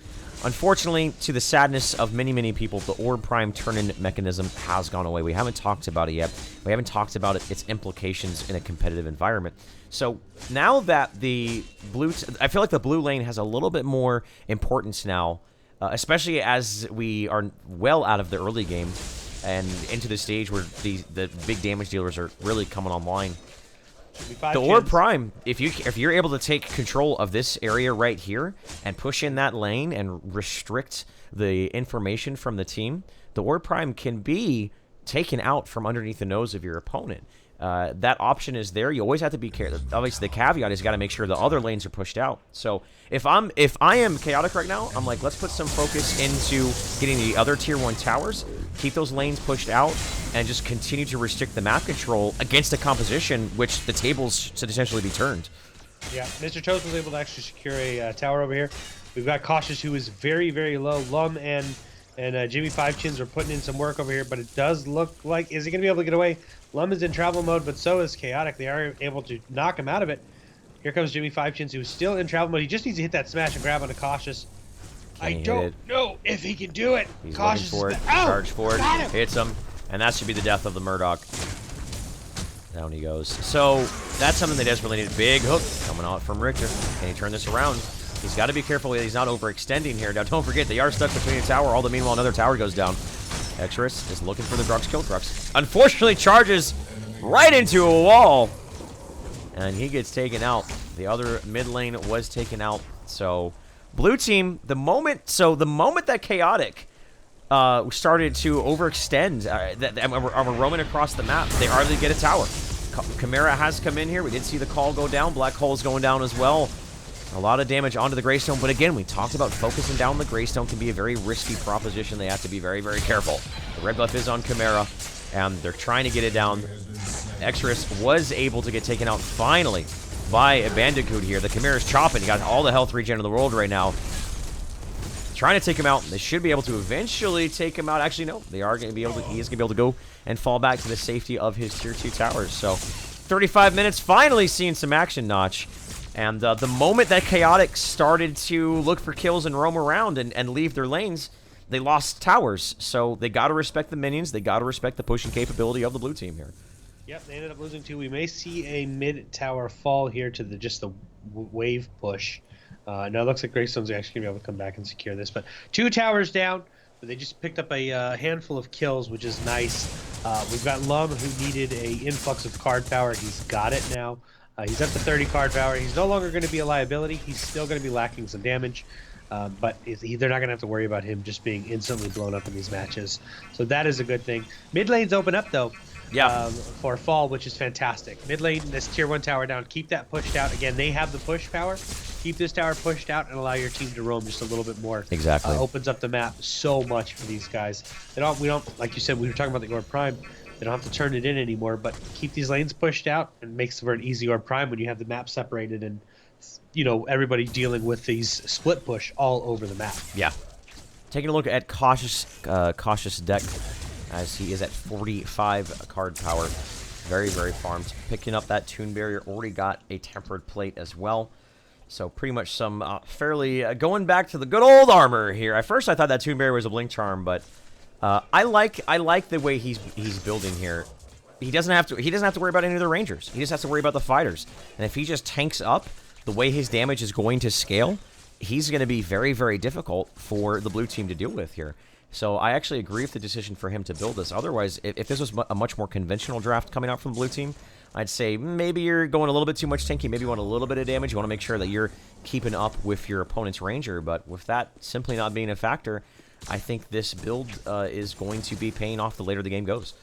Unfortunately, to the sadness of many, many people, the Orb Prime turn-in mechanism has gone away. We haven't talked about it yet. We haven't talked about its implications in a competitive environment. So now that the blue... I feel like the blue lane has a little bit more importance now, especially as we are well out of the early game and into the stage where the big damage dealers are really coming online. The Orb Prime, if you're able to take control of this area right here and push in that lane and restrict the information from the team, the Orb Prime can be taken out from underneath the nose of your opponent. That option is there. You always have to be careful. Obviously, the caveat is you got to make sure the other lanes are pushed out. So if I am Chaotic right now, I'm like, let's put some focus into getting the other tier 1 towers, keep those lanes pushed out, and just continue to restrict the map control against a composition which the tables should essentially be turned. Yeah, Mr. Toast was able to actually secure a tower over here. We've got Cautious, who is very, very low. Lum and Jimmy Five Chins are putting in some work over here, but it does look like, is he going to be able to get away? Lum is in travel mode, but so is Chaotic. They are able to knock him out of it. Here comes Jimmy Five Chins, who's still in travel mode. He just needs to hit that smash and grab on a Cautious. I don't know if he can do it. He's Cautious looking for it. Charge forward. Hits him. And that should be the death of the Murdoch. Down he goes. So that's something they desperately need. Big hook coming out from Richter. Can he turn this around? He's got to be careful that he's not overextending here. Now, don't forget, they are stuck between a tower. All the meanwhile, another tower goes down. Agoras is looking for the Grux kill. Grux, unfortunately, charges right into a wall. And he gets taken out. The other mid lane was taken out. So, blue team, the moment that Chaotic started to overextend, and we're roaming across the map, they are able to get a tower. Chimera has come in here. We did see the call go down. Black Hole's going down as well. A lot of damage onto the Greystone, but again, we talked about focusing down the Greystone can be a very risky proposition. They have to be very, very careful. The red buff is on Chimera, and they're trying to get it down. Agoras was able to get taken out finally by a Bandicoot here. The Chimera's chopping. He got all the health regen in the world right now. Trying to take him out. They should be able to eventually take him out. Actually, no. They are going to be able to. He is going to be able to go and fall back to the safety of his tier 2 towers. So, 35 minutes. Finally seeing some action, Notch. And the moment that Chaotic started to look for kills and roam around and leave their lanes, they lost towers. So they got to respect the minions. They got to respect the pushing capability of the blue team here. Yep, they ended up losing 2. We may see a mid-tower fall here to just the wave push. Now it looks like Greystone's actually going to be able to come back and secure this. But 2 towers down. But they just picked up a handful of kills, which is nice. We've got Lum, who needed a influx of card power. He's got it now. He's up to 30 card power. He's no longer going to be a liability. He's still going to be lacking some damage. But they're not going to have to worry about him just being instantly blown up in these matches. So that is a good thing. Mid lanes open up, though. Yeah. For fall, which is fantastic. Mid lane, this tier 1 tower down. Keep that pushed out. Again, they have the push power. Keep this tower pushed out and allow your team to roam just a little bit more. Exactly. Opens up the map so much for these guys. We don't, like you said, we were talking about the Orb Prime. They don't have to turn it in anymore, but keep these lanes pushed out and makes for an easy Orb Prime when you have the map separated and, you know, everybody dealing with these split push all over the map. Yeah. Taking a look at Cautious deck, as he is at 45 card power. Very, very farmed. Picking up that Toon Barrier. Already got a Tempered Plate as well. So pretty much some fairly going back to the good old armor here. At first I thought that Toon Barrier was a Blink Charm, but I like the way he's building here. He doesn't have to worry about any of the Rangers. He just has to worry about the fighters. And if he just tanks up the way his damage is going to scale, he's going to be very, very difficult for the blue team to deal with here. So I actually agree with the decision for him to build this. Otherwise, if this was a much more conventional draft coming out from the blue team, I'd say maybe you're going a little bit too much tanky. Maybe you want a little bit of damage. You want to make sure that you're keeping up with your opponent's Ranger. But with that simply not being a factor, I think this build is going to be paying off the later the game goes.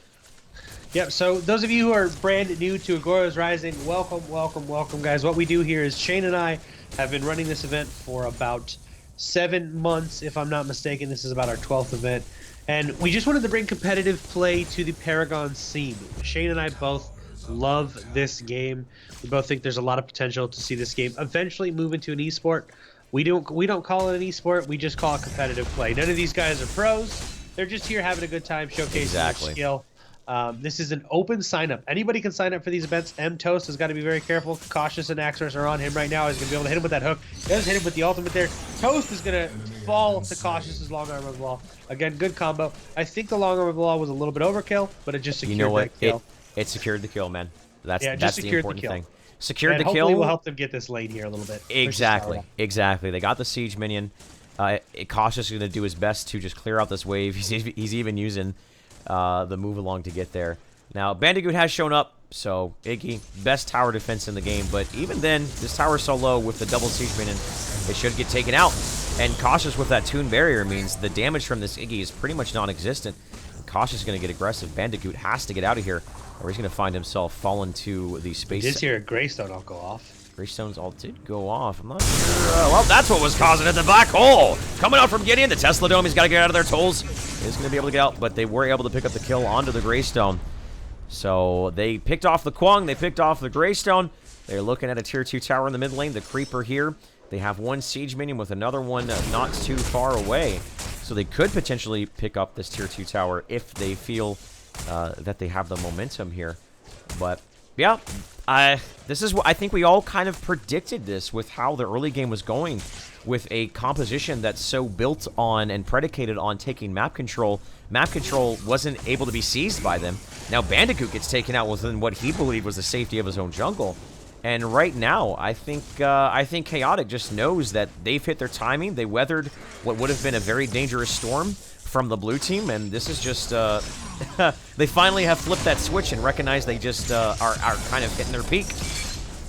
Yep, so those of you who are brand new to Agoras Rising, welcome, welcome, welcome, guys. What we do here is Shane and I have been running this event for about 7 months, if I'm not mistaken. This is about our 12th event. And we just wanted to bring competitive play to the Paragon scene. Shane and I both love this game. We both think there's a lot of potential to see this game eventually move into an esport. We don't call it an esport, we just call it competitive play. None of these guys are pros. They're just here having a good time, showcasing their skill. This is an open sign-up. Anybody can sign up for these events. M-Toast has got to be very careful. Cautious and Agoras are on him right now. He's going to be able to hit him with that hook. He does hit him with the ultimate there. Toast is going to fall to Cautious's long arm of the law. Again, good combo. I think the long arm of the law was a little bit overkill, but it just secured that kill. It secured the kill, man. That's the important thing. Secured the kill. Hopefully we'll help them get this lane here a little bit. Exactly. They got the siege minion. Cautious is going to do his best to just clear out this wave. He's even using the move along to get there. Now, Bandicoot has shown up, so Iggy, best tower defense in the game, but even then, this tower is so low with the double siege minion, it should get taken out. And Cautious with that Toon Barrier means the damage from this Iggy is pretty much non-existent. Cautious is going to get aggressive. Bandicoot has to get out of here, or he's going to find himself falling to the space. This here, Greystone all go off. Greystone's all did go off. I'm not sure. Well, that's what was causing it. The black hole coming out from Gideon. The Tesla Dome. He's got to get out of there. Tolls is going to be able to get out, but they were able to pick up the kill onto the Greystone. So they picked off the Kwang. They picked off the Greystone. They're looking at a tier 2 tower in the mid lane. The Creeper here They have one siege minion with another one not too far away. So they could potentially pick up this tier 2 tower if they feel that they have the momentum here. But yeah, this is what I think we all kind of predicted this with how the early game was going, with a composition that's so built on and predicated on taking map control. Map control wasn't able to be seized by them. Now Bandicoot gets taken out within what he believed was the safety of his own jungle. And right now, I think Chaotic just knows that they've hit their timing. They weathered what would have been a very dangerous storm from the blue team, and this is just they finally have flipped that switch and recognize they just are kind of hitting their peak.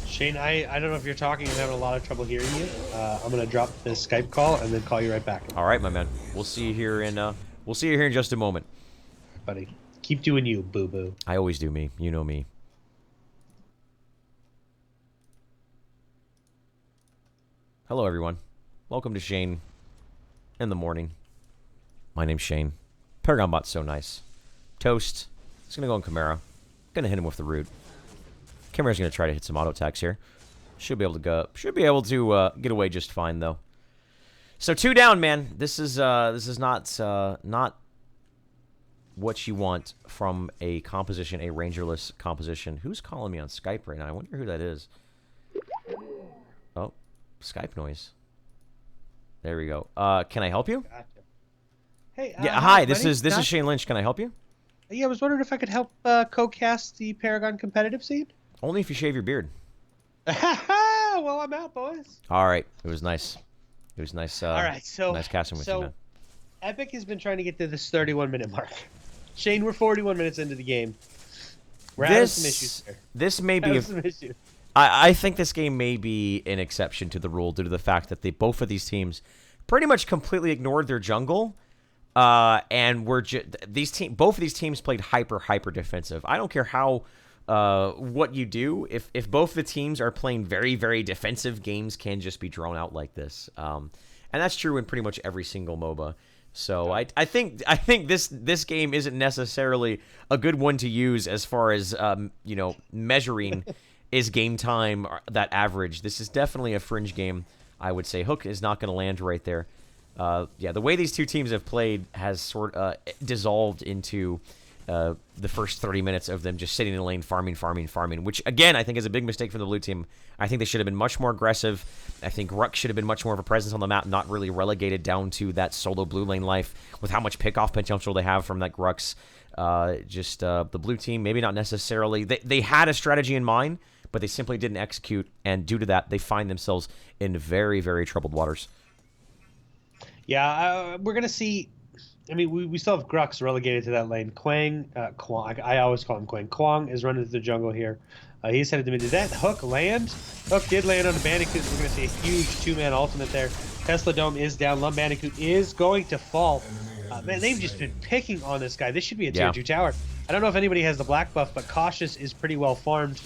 Shane, I don't know if you're talking. I'm having a lot of trouble hearing you. I'm gonna drop this Skype call and then call you right back. All right, my man. We'll see you here in just a moment, buddy. Keep doing you, boo boo. I always do me. You know me. Hello, everyone. Welcome to Shane in the morning. My name's Shane. Paragon Bot's so nice. Toast. It's gonna go on Chimera. Gonna hit him with the root. Chimera's gonna try to hit some auto attacks here. Should be able to go. Should be able to get away just fine though. So 2 down, man. This is not what you want from a composition, a rangerless composition. Who's calling me on Skype right now? I wonder who that is. Oh, Skype noise. There we go. Can I help you? Gotcha. Hey. Yeah. Hi. This is Shane Lynch. Can I help you? Yeah, I was wondering if I could help co-cast the Paragon competitive scene. Only if you shave your beard. Well, I'm out, boys. All right. It was nice. It was nice. All right. So nice casting with you, man. Epic has been trying to get to this 31-minute mark. Shane, we're 41 minutes into the game. We're having some issues here. This may be some issues. I think this game may be an exception to the rule due to the fact that both of these teams pretty much completely ignored their jungle, and both of these teams played hyper defensive. I don't care how what you do, if both the teams are playing very defensive, games can just be drawn out like this, and that's true in pretty much every single MOBA. So I think this game isn't necessarily a good one to use as far as measuring is game time that average. This is definitely a fringe game, I would say. Hook is not going to land right there. Yeah, the way these two teams have played has sort of dissolved into the first 30 minutes of them just sitting in the lane farming, which, again, I think is a big mistake from the blue team. I think they should have been much more aggressive. I think Ruck should have been much more of a presence on the map, not really relegated down to that solo blue lane life with how much pickoff potential they have from that Grux. The blue team, maybe not necessarily. They had a strategy in mind, but they simply didn't execute, and due to that, they find themselves in very troubled waters. Yeah, we're going to see... I mean, we still have Grux relegated to that lane. Kwang, I always call him Kwang. Kwang is running to the jungle here. He's headed to mid. Did that Hook land? Hook did land on the Bandicoot. We're going to see a huge 2-man ultimate there. Tesla Dome is down. Lum Bandicoot is going to fall. Man, they've just been picking on this guy. This should be a tier 2 tower. I don't know if anybody has the black buff, but Cautious is pretty well farmed.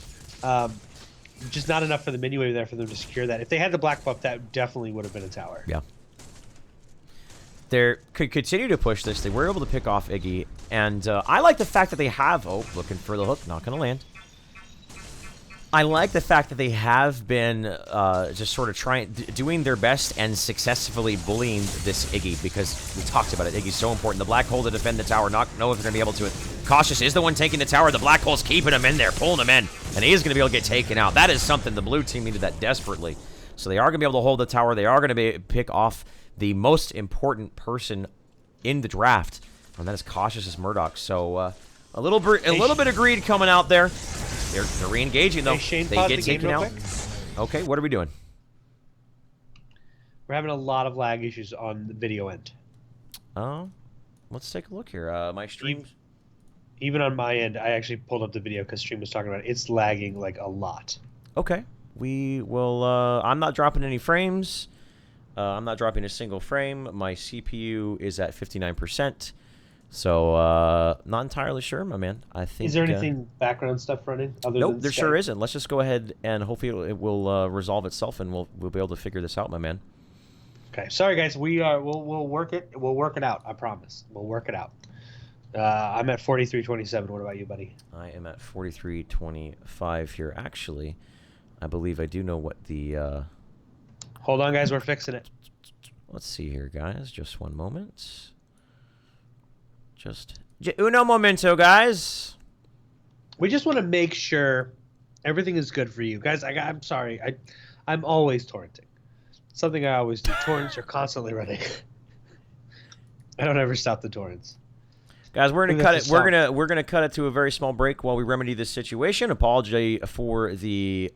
Just not enough for the mini wave there for them to secure that. If they had the black buff, that definitely would have been a tower. Yeah. They could continue to push this. They were able to pick off Iggy, and I like the fact that they have... Oh, looking for the hook. Not going to land. I like the fact that they have been just sort of doing their best and successfully bullying this Iggy, because we talked about it. Iggy's so important. The black hole to defend the tower. Not know if they're going to be able to. Cautious is the one taking the tower. The black hole's keeping him in there, pulling him in, and he is going to be able to get taken out. That is something the blue team needed that desperately. So they are going to be able to hold the tower. They are going to pick off the most important person in the draft, and that is Cautious as Murdoch. So a little bit of greed coming out there. They're re-engaging though. Hey, Shane, they get taken out. Okay, what are we doing? We're having a lot of lag issues on the video end. Oh, let's take a look here. My stream. Even on my end, I actually pulled up the video because stream was talking about it. It's lagging like a lot. Okay, we will. I'm not dropping any frames. I'm not dropping a single frame. My CPU is at 59%. So, not entirely sure, my man. I think. Is there anything background stuff running? Nope, there sure isn't. Let's just go ahead and hopefully it will resolve itself, and we'll be able to figure this out, my man. Okay, sorry guys. We'll work it. We'll work it out. I promise. We'll work it out. I'm at 43.27. What about you, buddy? I am at 43.25 here. Actually, I believe I do know what the Hold on, guys. We're fixing it. Let's see here, guys. Just one moment. Just uno momento, guys. We just want to make sure everything is good for you. Guys, I'm sorry. I'm always torrenting. Something I always do. Torrents are constantly running. I don't ever stop the torrents. Guys, we're gonna cut it. We're gonna cut it to a very small break while we remedy this situation. Apology for the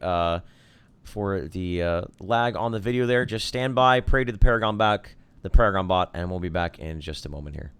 lag on the video there. Just stand by, pray to the Paragon bot, and we'll be back in just a moment here.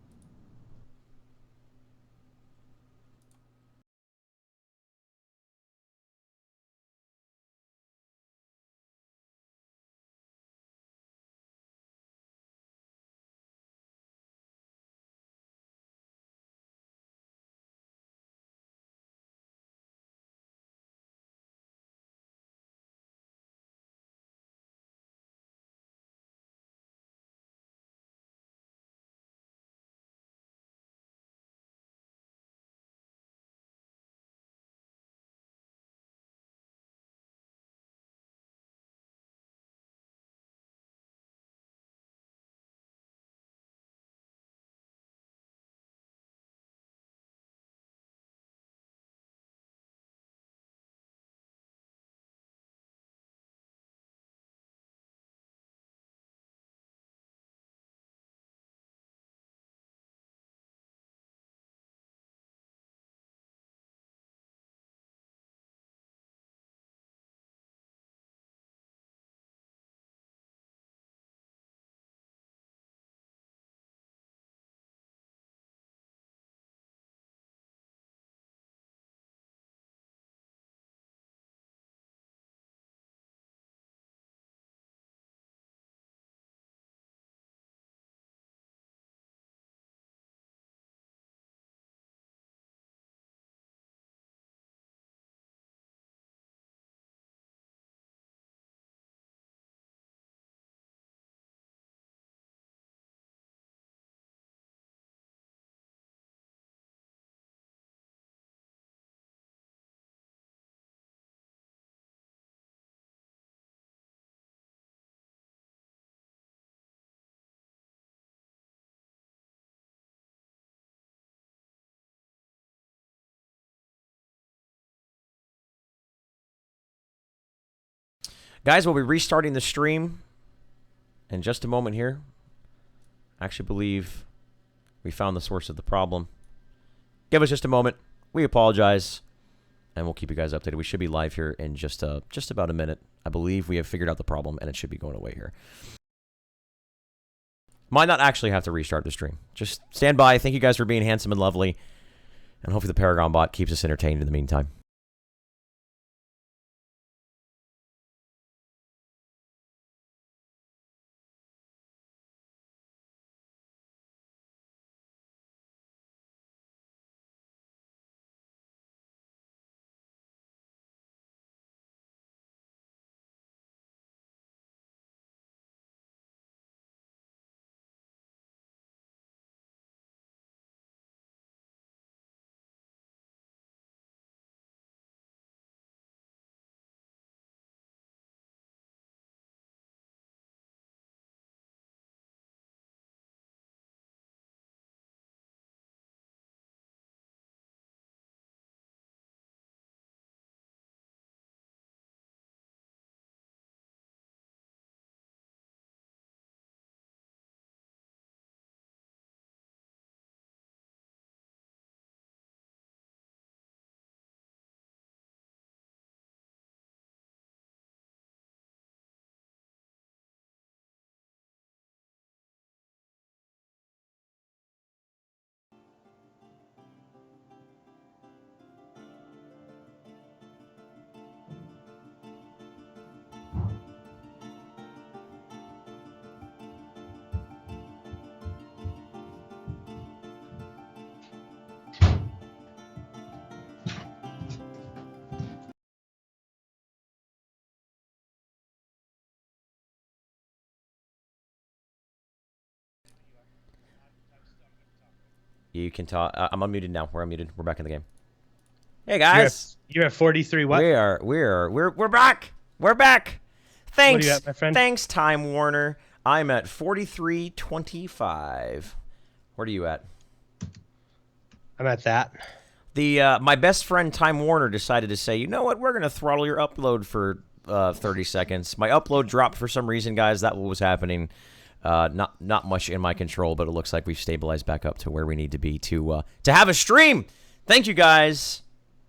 Guys, we'll be restarting the stream in just a moment here. I actually believe we found the source of the problem. Give us just a moment. We apologize, and we'll keep you guys updated. We should be live here in just about a minute. I believe we have figured out the problem, and it should be going away here. Might not actually have to restart the stream. Just stand by. Thank you guys for being handsome and lovely, and hopefully the Paragon bot keeps us entertained in the meantime. You can talk. I'm unmuted now. We're unmuted. We're back in the game. Hey guys, you're at 43. What? We're back. We're back. Thanks. What are you at, my friend? Thanks, Time Warner. I'm at 43.25. Where are you at? I'm at that. My best friend Time Warner decided to say, you know what, we're going to throttle your upload for 30 seconds. My upload dropped for some reason, guys. That's what was happening. Not much in my control, but it looks like we've stabilized back up to where we need to be to have a stream. Thank you, guys.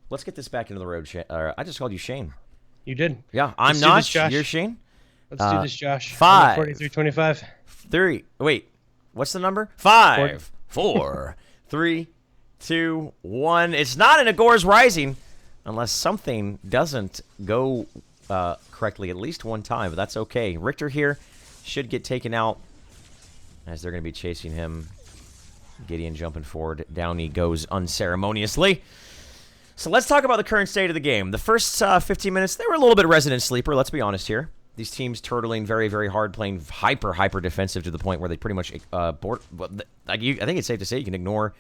Let's get this back into the road. I just called you Shane. You did. Yeah, I'm Notch. You're Shane. Let's do this, Josh. 5. 43.25. 3. Wait, what's the number? 5, 4, 3, 2, 1. It's not an Agoras Rising unless something doesn't go correctly at least one time, but that's okay. Richter here should get taken out as they're going to be chasing him. Gideon jumping forward. Down he goes unceremoniously. So let's talk about the current state of the game. The first 15 minutes, they were a little bit resident sleeper, let's be honest here. These teams turtling very, very hard, playing hyper defensive to the point where they pretty much I think it's safe to say you can ignore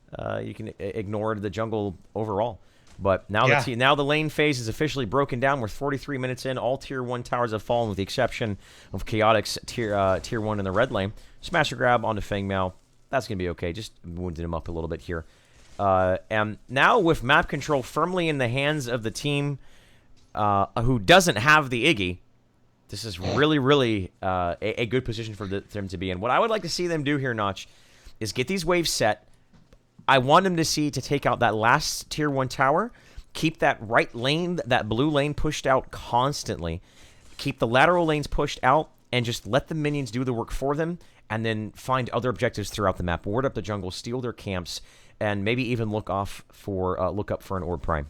the jungle overall. But now now the lane phase is officially broken down. We're 43 minutes in. All tier 1 towers have fallen with the exception of Chaotic's tier 1 in the red lane. Smash or grab onto Feng Mao. That's going to be okay. Just wounded him up a little bit here. And now with map control firmly in the hands of the team who doesn't have the Iggy, this is really, really a good position for them to be in. What I would like to see them do here, Notch, is get these waves set. I want them to take out that last tier 1 tower, keep that right lane, that blue lane pushed out constantly, keep the lateral lanes pushed out, and just let the minions do the work for them, and then find other objectives throughout the map. Ward up the jungle, steal their camps, and maybe even look up for an Orb Prime.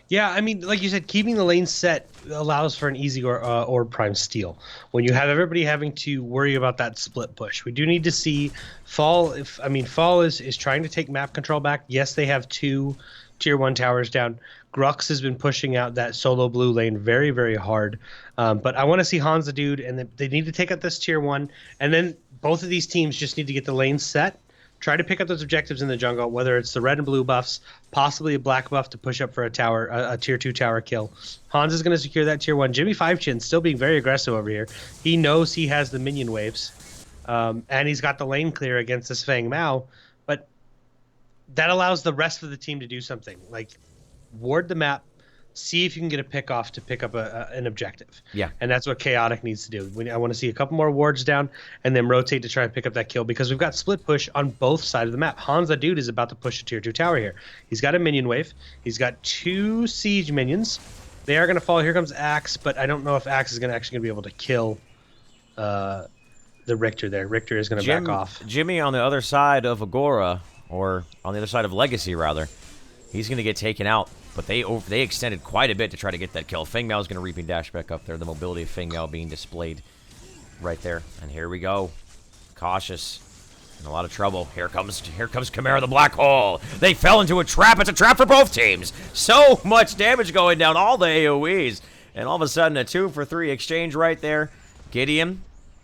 Yeah, I mean, like you said, keeping the lane set allows for an easy Orb Prime steal. When you have everybody having to worry about that split push, we do need to see Fall. Fall is trying to take map control back. Yes, they have 2 tier 1 towers down. Grux has been pushing out that solo blue lane very, very hard. But I want to see Hansa dude, and they need to take out this tier 1, and then both of these teams just need to get the lane set. Try to pick up those objectives in the jungle, whether it's the red and blue buffs, possibly a black buff to push up for a tier 2 tower kill. Hans is going to secure that tier 1. Jimmy 5chin still being very aggressive over here. He knows he has the minion waves, and he's got the lane clear against this Feng Mao, but that allows the rest of the team to do something, like ward the map, see if you can get a pick off to pick up an objective. Yeah. And that's what Chaotic needs to do. I want to see a couple more wards down and then rotate to try and pick up that kill, because we've got split push on both sides of the map. Hansa dude is about to push a tier 2 tower here. He's got a minion wave. He's got 2 siege minions. They are going to fall. Here comes Axe, but I don't know if Axe is actually going to be able to kill the Richter there. Richter is going to back off. Jimmy on the other side of Agora, or on the other side of Legacy, rather, he's going to get taken out. But they extended quite a bit to try to get that kill. Feng Mao is going to reaping dash back up there. The mobility of Feng Mao being displayed right there. And here we go. Cautious. In a lot of trouble. Here comes Chimera the Black Hole. They fell into a trap. It's a trap for both teams. So much damage going down. All the AoEs. And all of a sudden, a 2-for-3 exchange right there. Gideon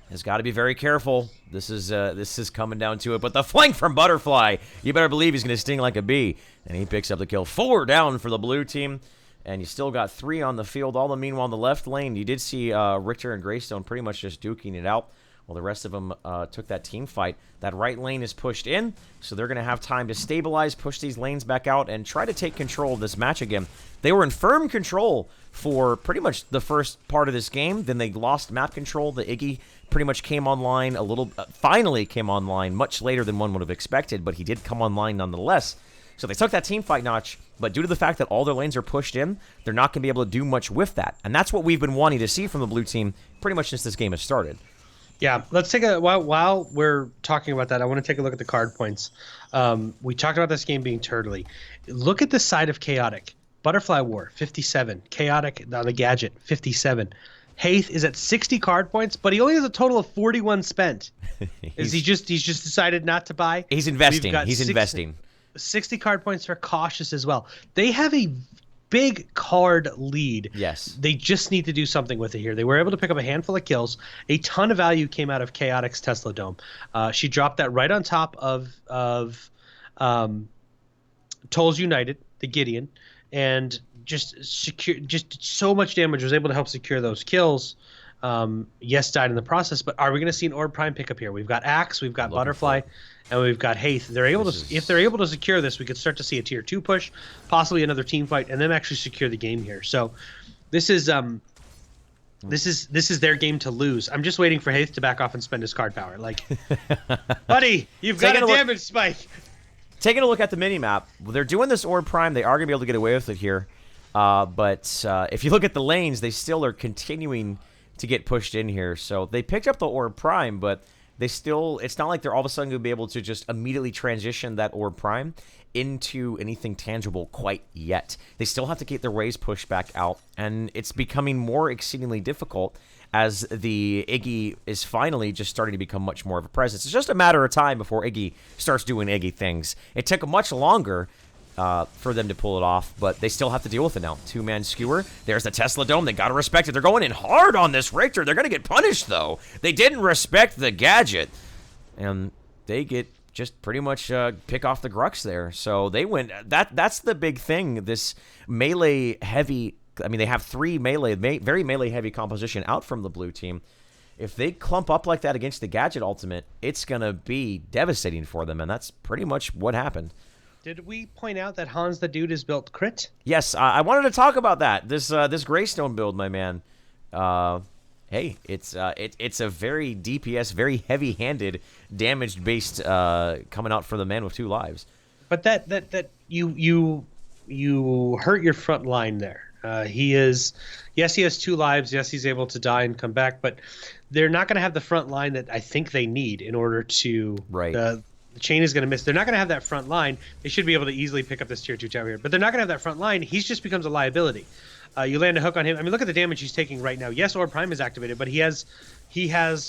has got to be very careful. This is coming down to it. But the flank from Butterfly, you better believe he's going to sting like a bee. And he picks up the kill. 4 down for the blue team. And you still got 3 on the field. All the meanwhile on the left lane, you did see Richter and Greystone pretty much just duking it out. Well, the rest of them took that team fight. That right lane is pushed in, so they're going to have time to stabilize, push these lanes back out, and try to take control of this match again. They were in firm control for pretty much the first part of this game. Then they lost map control. The Iggy pretty much came online finally came online much later than one would have expected, but he did come online nonetheless. So they took that team fight notch, but due to the fact that all their lanes are pushed in, they're not going to be able to do much with that. And that's what we've been wanting to see from the blue team pretty much since this game has started. Yeah, let's take while we're talking about that, I want to take a look at the card points. We talked about this game being turtly. Look at the side of Chaotic. Butterfly War, 57. Chaotic, the Gadget, 57. Haith is at 60 card points, but he only has a total of 41 spent. He's just decided not to buy? He's investing. He's investing. 60 card points for Cautious as well. They have a big card lead. Yes. They just need to do something with it here. They were able to pick up a handful of kills. A ton of value came out of Chaotic's Tesla Dome. She dropped that right on top of Tolls United, the Gideon, and just so much damage, was able to help secure those kills. Yes, died in the process, but are we going to see an Orb Prime pickup here? We've got Axe, we've got Butterfly, and we've got Haith. They're able to, if they're able to secure this, we could start to see a tier 2 push, possibly another team fight, and them actually secure the game here. So this is their game to lose. I'm just waiting for Haith to back off and spend his card power. Like, buddy, you've got a damage spike. Taking a look at the minimap, they're doing this Orb Prime. They are going to be able to get away with it here. But if you look at the lanes, they still are continuing to get pushed in here. So they picked up the Orb Prime, but they still, it's not like they're all of a sudden going to be able to just immediately transition that Orb Prime into anything tangible quite yet. They still have to get their waves pushed back out, and it's becoming more exceedingly difficult as the Iggy is finally just starting to become much more of a presence. It's just a matter of time before Iggy starts doing Iggy things. It took much longer for them to pull it off, but they still have to deal with it now. Two-man skewer. There's the Tesla Dome. They got to respect it. They're going in hard on this Richter. They're going to get punished, though. They didn't respect the gadget, and they get just pretty much pick off the Grux there. So they went. That's the big thing. This melee heavy. I mean, they have 3 melee, very melee heavy composition out from the blue team. If they clump up like that against the gadget ultimate, it's gonna be devastating for them, and that's pretty much what happened. Did we point out that Hans the Dude is built crit? Yes, I wanted to talk about that. This Greystone build, my man. Hey, it's a very DPS, very heavy-handed, damage-based coming out for the man with 2 lives. But that you hurt your front line there. He has 2 lives. Yes, he's able to die and come back, but they're not going to have the front line that I think they need in order to. Right. The chain is going to miss. They're not going to have that front line. They should be able to easily pick up this tier 2 tower here, but they're not going to have that front line. He just becomes a liability. You land a hook on him. I mean, look at the damage he's taking right now. Yes, Orb Prime is activated, but he has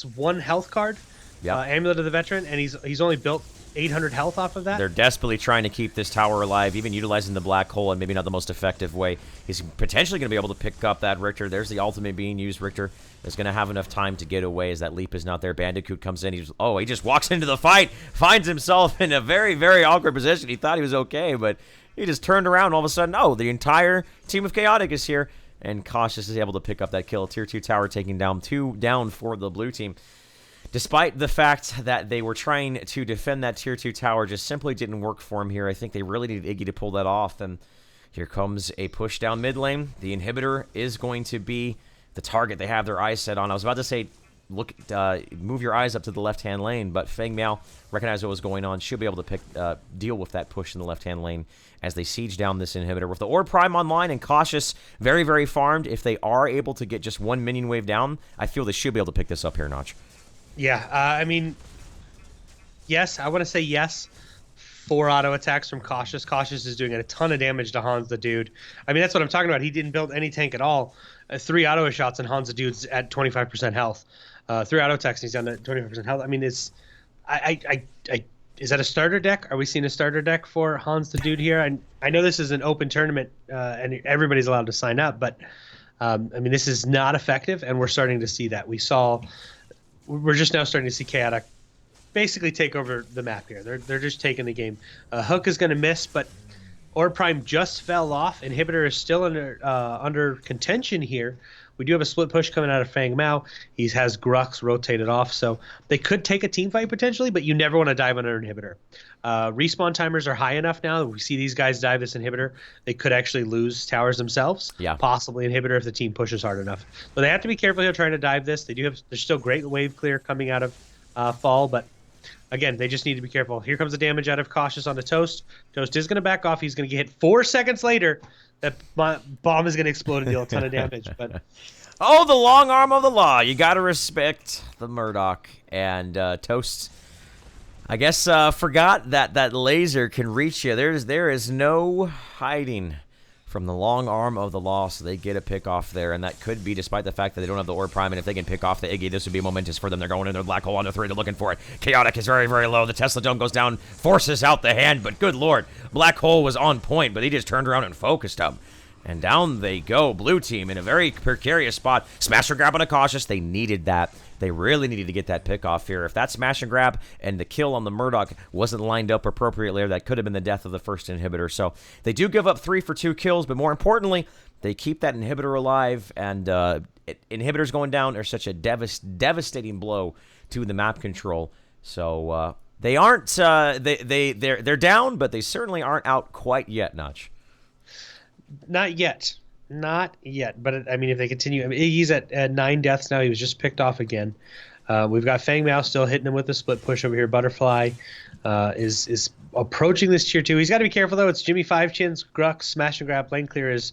1 health card, Amulet of the Veteran, and he's only built 800 health off of that. They're desperately trying to keep this tower alive, even utilizing the black hole in maybe not the most effective way. He's potentially going to be able to pick up that Richter. There's the ultimate being used. Richter is going to have enough time to get away as that leap is not there. Bandicoot comes in. He just walks into the fight, finds himself in a very, very awkward position. He thought he was okay, but he just turned around and all of a sudden, the entire team of Chaotic is here, and Cautious is able to pick up that kill. Tier 2 tower taking down 2 down for the blue team. Despite the fact that they were trying to defend that tier 2 tower, just simply didn't work for him here. I think they really needed Iggy to pull that off, and here comes a push down mid lane. The inhibitor is going to be the target they have their eyes set on. I was about to say, move your eyes up to the left-hand lane, but Feng Miao recognized what was going on, should be able to deal with that push in the left-hand lane as they siege down this inhibitor. With the Orb Prime online and Cautious very, very farmed, if they are able to get just 1 minion wave down, I feel they should be able to pick this up here, Notch. Yeah, I mean, yes, I want to say yes. 4 auto attacks from Cautious. Cautious is doing a ton of damage to Hans the Dude. I mean, that's what I'm talking about. He didn't build any tank at all. 3 auto shots and Hans the Dude's at 25% health. 3 auto attacks and he's down to 25% health. I mean, is that a starter deck? Are we seeing a starter deck for Hans the Dude here? I know this is an open tournament and everybody's allowed to sign up, but I mean, this is not effective, and we're starting to see that. We're just now starting to see Chaotic basically take over the map here. They're just taking the game. Hook is going to miss, but Orb Prime just fell off. Inhibitor is still under contention here. We do have a split push coming out of Feng Mao. He has Grux rotated off, so they could take a team fight potentially, but you never want to dive under Inhibitor. Respawn timers are high enough now. We see these guys dive this Inhibitor. They could actually lose towers themselves. Yeah. Possibly Inhibitor if the team pushes hard enough. So they have to be careful here trying to dive this. There's still great wave clear coming out of Fall, but again, they just need to be careful. Here comes the damage out of Cautious onto Toast. Toast is going to back off. He's going to get hit 4 seconds later. That bomb is going to explode and deal a ton of damage. But the long arm of the law. You got to respect the Murdoch. And Toast, I guess, forgot that laser can reach you. There is no hiding from the long arm of the law, so they get a pick off there, and that could be despite the fact that they don't have the Orb Prime, and if they can pick off the Iggy, this would be momentous for them. They're going in their black hole on the 3, they're looking for it. Chaotic is very, very low. The Tesla Dome goes down, forces out the hand, but good lord, black hole was on point, but he just turned around and focused him. And down they go. Blue team in a very precarious spot. Smash and grab on a cautious. They needed that. They really needed to get that pick off here. If that smash and grab and the kill on the Murdoch wasn't lined up appropriately, that could have been the death of the first inhibitor. So they do give up 3 for 2 kills, but more importantly, they keep that inhibitor alive. And inhibitors going down are such a devastating blow to the map control. So they aren't they're down, but they certainly aren't out quite yet, Notch. Not yet. Not yet. But, I mean, if they continue... I mean, Iggy's at 9 deaths now. He was just picked off again. We've got Fang Mao still hitting him with the split push over here. Butterfly is approaching this tier 2. He's got to be careful, though. It's Jimmy 5 chins, Grux, smash and grab. Lane clear is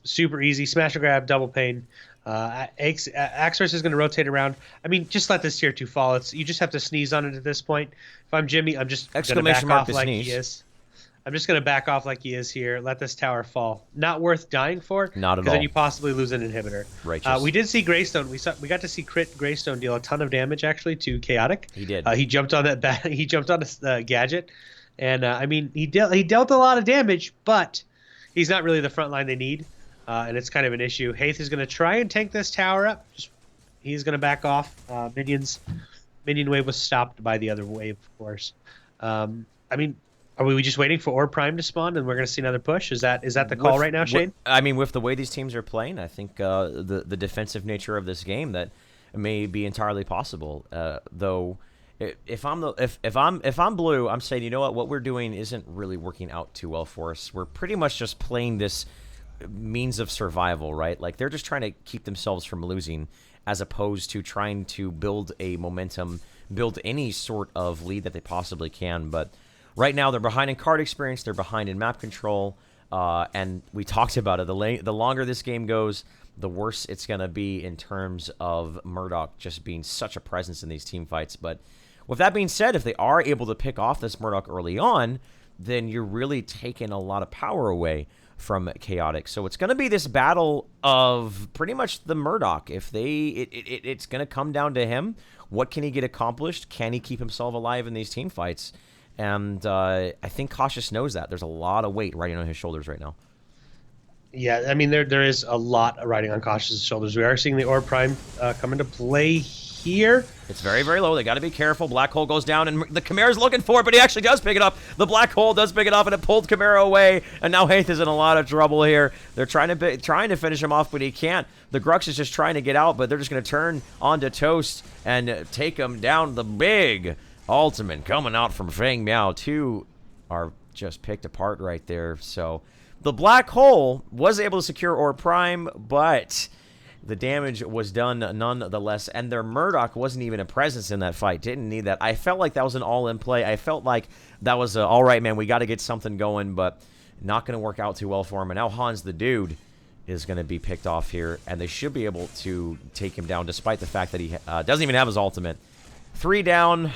super easy. Smash and grab, double pain. Agoras is going to rotate around. I mean, just let this tier 2 fall. You just have to sneeze on it at this point. If I'm Jimmy, I'm just going to back off like he is. I'm just going to back off like he is here. Let this tower fall. Not worth dying for. Not at all. Because then you possibly lose an inhibitor. Righteous. We did see Greystone. We got to see Crit Greystone deal a ton of damage actually to Chaotic. He did. He jumped on that. He jumped on a gadget, and I mean he dealt a lot of damage, but he's not really the front line they need, and it's kind of an issue. Haith is going to try and tank this tower up. He's going to back off. Minion wave was stopped by the other wave, of course. I mean. Are we just waiting for Orb Prime to spawn and we're going to see another push? Is that the call right now, Shane? I mean, with the way these teams are playing, I think the defensive nature of this game that may be entirely possible. Though, if I'm blue, I'm saying, you know what we're doing isn't really working out too well for us. We're pretty much just playing this means of survival, right? Like they're just trying to keep themselves from losing, as opposed to trying to build a momentum, build any sort of lead that they possibly can, but. Right now, they're behind in card experience, they're behind in map control, and we talked about it. The longer this game goes, the worse it's going to be in terms of Murdoch just being such a presence in these team fights. But with that being said, if they are able to pick off this Murdoch early on, then you're really taking a lot of power away from Chaotic. So it's going to be this battle of pretty much the Murdoch. If it's going to come down to him. What can he get accomplished? Can he keep himself alive in these team fights? And I think Cautious knows that. There's a lot of weight riding on his shoulders right now. Yeah, I mean, there is a lot riding on Cautious's shoulders. We are seeing the Orb Prime come into play here. It's very, very low. They got to be careful. Black Hole goes down, and the Chimera's looking for it, but he actually does pick it up. The Black Hole does pick it up, and it pulled Chimera away, and now Haith is in a lot of trouble here. They're trying to finish him off, but he can't. The Grux is just trying to get out, but they're just going to turn onto Toast and take him down. The big ultimate coming out from Fang Miao. 2 are just picked apart right there. So the Black Hole was able to secure Orb Prime, but the damage was done nonetheless. And their Murdoch wasn't even a presence in that fight. Didn't need that. I felt like that was an all-in play. I felt like that was all right, man, we got to get something going, but not going to work out too well for him. And now Hans the Dude is going to be picked off here, and they should be able to take him down despite the fact that he doesn't even have his ultimate. 3 down.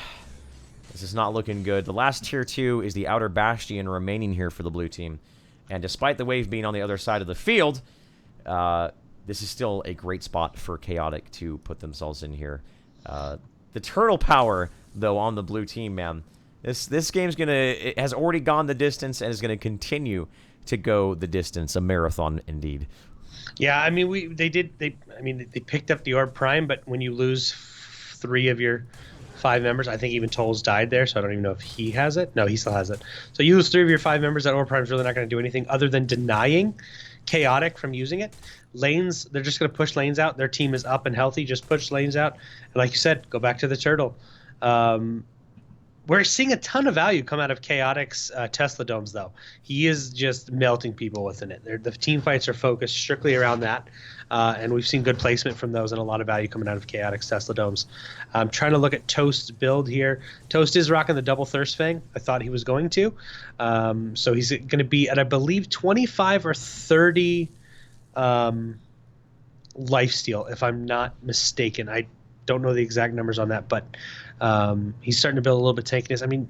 This is not looking good. The last tier 2 is the Outer Bastion remaining here for the blue team. And despite the wave being on the other side of the field, this is still a great spot for Chaotic to put themselves in here. The turtle power, though, on the blue team, man. This game's it has already gone the distance and is going to continue to go the distance. A marathon, indeed. Yeah, I mean, they picked up the Orb Prime, but when you lose 3 of your 5 members. I think even Tolls died there, so I don't even know if he has it. No, he still has it. So you lose 3 of your 5 members. That Orb Prime's really not going to do anything other than denying Chaotic from using it. Lanes, they're just going to push lanes out. Their team is up and healthy. Just push lanes out. And like you said, go back to the turtle. We're seeing a ton of value come out of Chaotic's Tesla domes, though. He is just melting people within it. The team fights are focused strictly around that, and we've seen good placement from those and a lot of value coming out of Chaotic's Tesla domes. I'm trying to look at Toast's build here. Toast is rocking the double Thirst Fang. I thought he was going to. So he's going to be at, I believe, 25 or 30 lifesteal, if I'm not mistaken. I don't know the exact numbers on that, but he's starting to build a little bit of tankiness. I mean,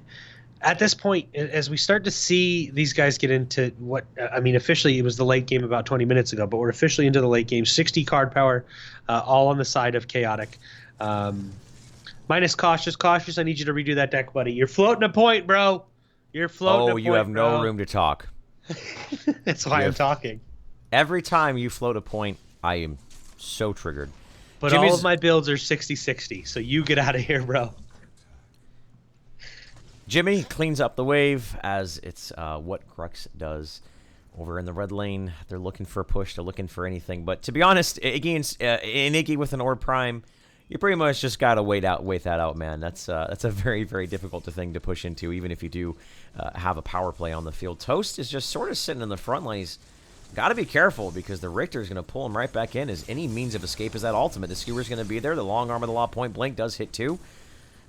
at this point, as we start to see these guys get into what, I mean, officially it was the late game about 20 minutes ago, but we're officially into the late game. 60 card power, all on the side of Chaotic. Minus Cautious. Cautious, I need you to redo that deck, buddy. You're floating a point, bro. You're floating a point, you have no room to talk. That's why I'm talking. Every time you float a point, I am so triggered. But all of my builds are 60-60, so you get out of here, bro. Jimmy cleans up the wave, as it's what Crux does. Over in the red lane, they're looking for a push. They're looking for anything. But to be honest, Iggy with an Orb Prime, you pretty much just got to wait that out, man. That's a very, very difficult thing to push into, even if you do have a power play on the field. Toast is just sort of sitting in the front line. He's got to be careful because the Richter is going to pull him right back in as any means of escape is that ultimate. The Skewer's going to be there. The long arm of the law point blank does hit too,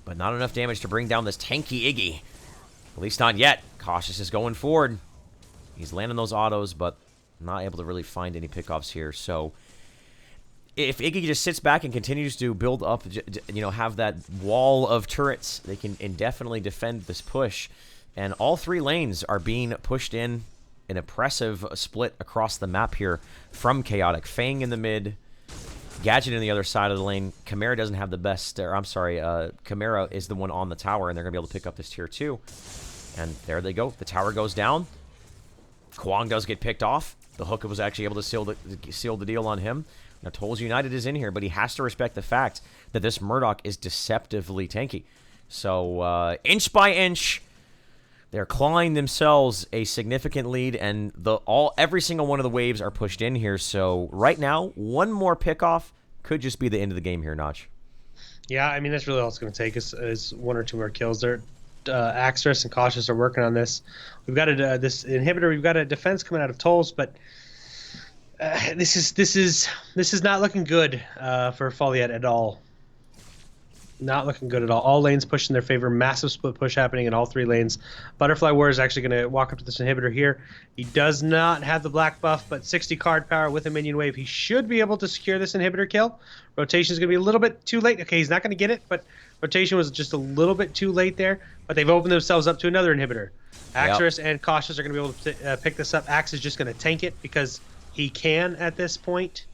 but not enough damage to bring down this tanky Iggy. At least not yet. Cautious is going forward. He's landing those autos, but not able to really find any pickoffs here. So if Iggy just sits back and continues to build up, have that wall of turrets, they can indefinitely defend this push. And all three lanes are being pushed in an oppressive split across the map here from Chaotic. Fang in the mid, Gadget in the other side of the lane. Chimera doesn't have the best, Chimera is the one on the tower, and they're going to be able to pick up this tier 2. And there they go. The tower goes down. Kwang does get picked off. The Hook was actually able to seal the deal on him. Now, Tolls United is in here, but he has to respect the fact that this Murdoch is deceptively tanky. So, inch by inch, they're clawing themselves a significant lead, and every single one of the waves are pushed in here. So, right now, one more pickoff could just be the end of the game here, Notch. Yeah, I mean, that's really all it's going to take is one or two more kills. They're Agoras and Cautious are working on this. We've got this inhibitor. We've got a defense coming out of Tolls, but this is not looking good for Faliat at all. Not looking good at all. All lanes push in their favor. Massive split push happening in all three lanes. Butterfly War is actually going to walk up to this inhibitor here. He does not have the black buff, but 60 card power with a minion wave. He should be able to secure this inhibitor kill. Rotation is going to be a little bit too late. Okay, he's not going to get it, but rotation was just a little bit too late there. But they've opened themselves up to another inhibitor. Agoras and Cautious are going to be able to pick this up. Axe is just going to tank it because he can at this point.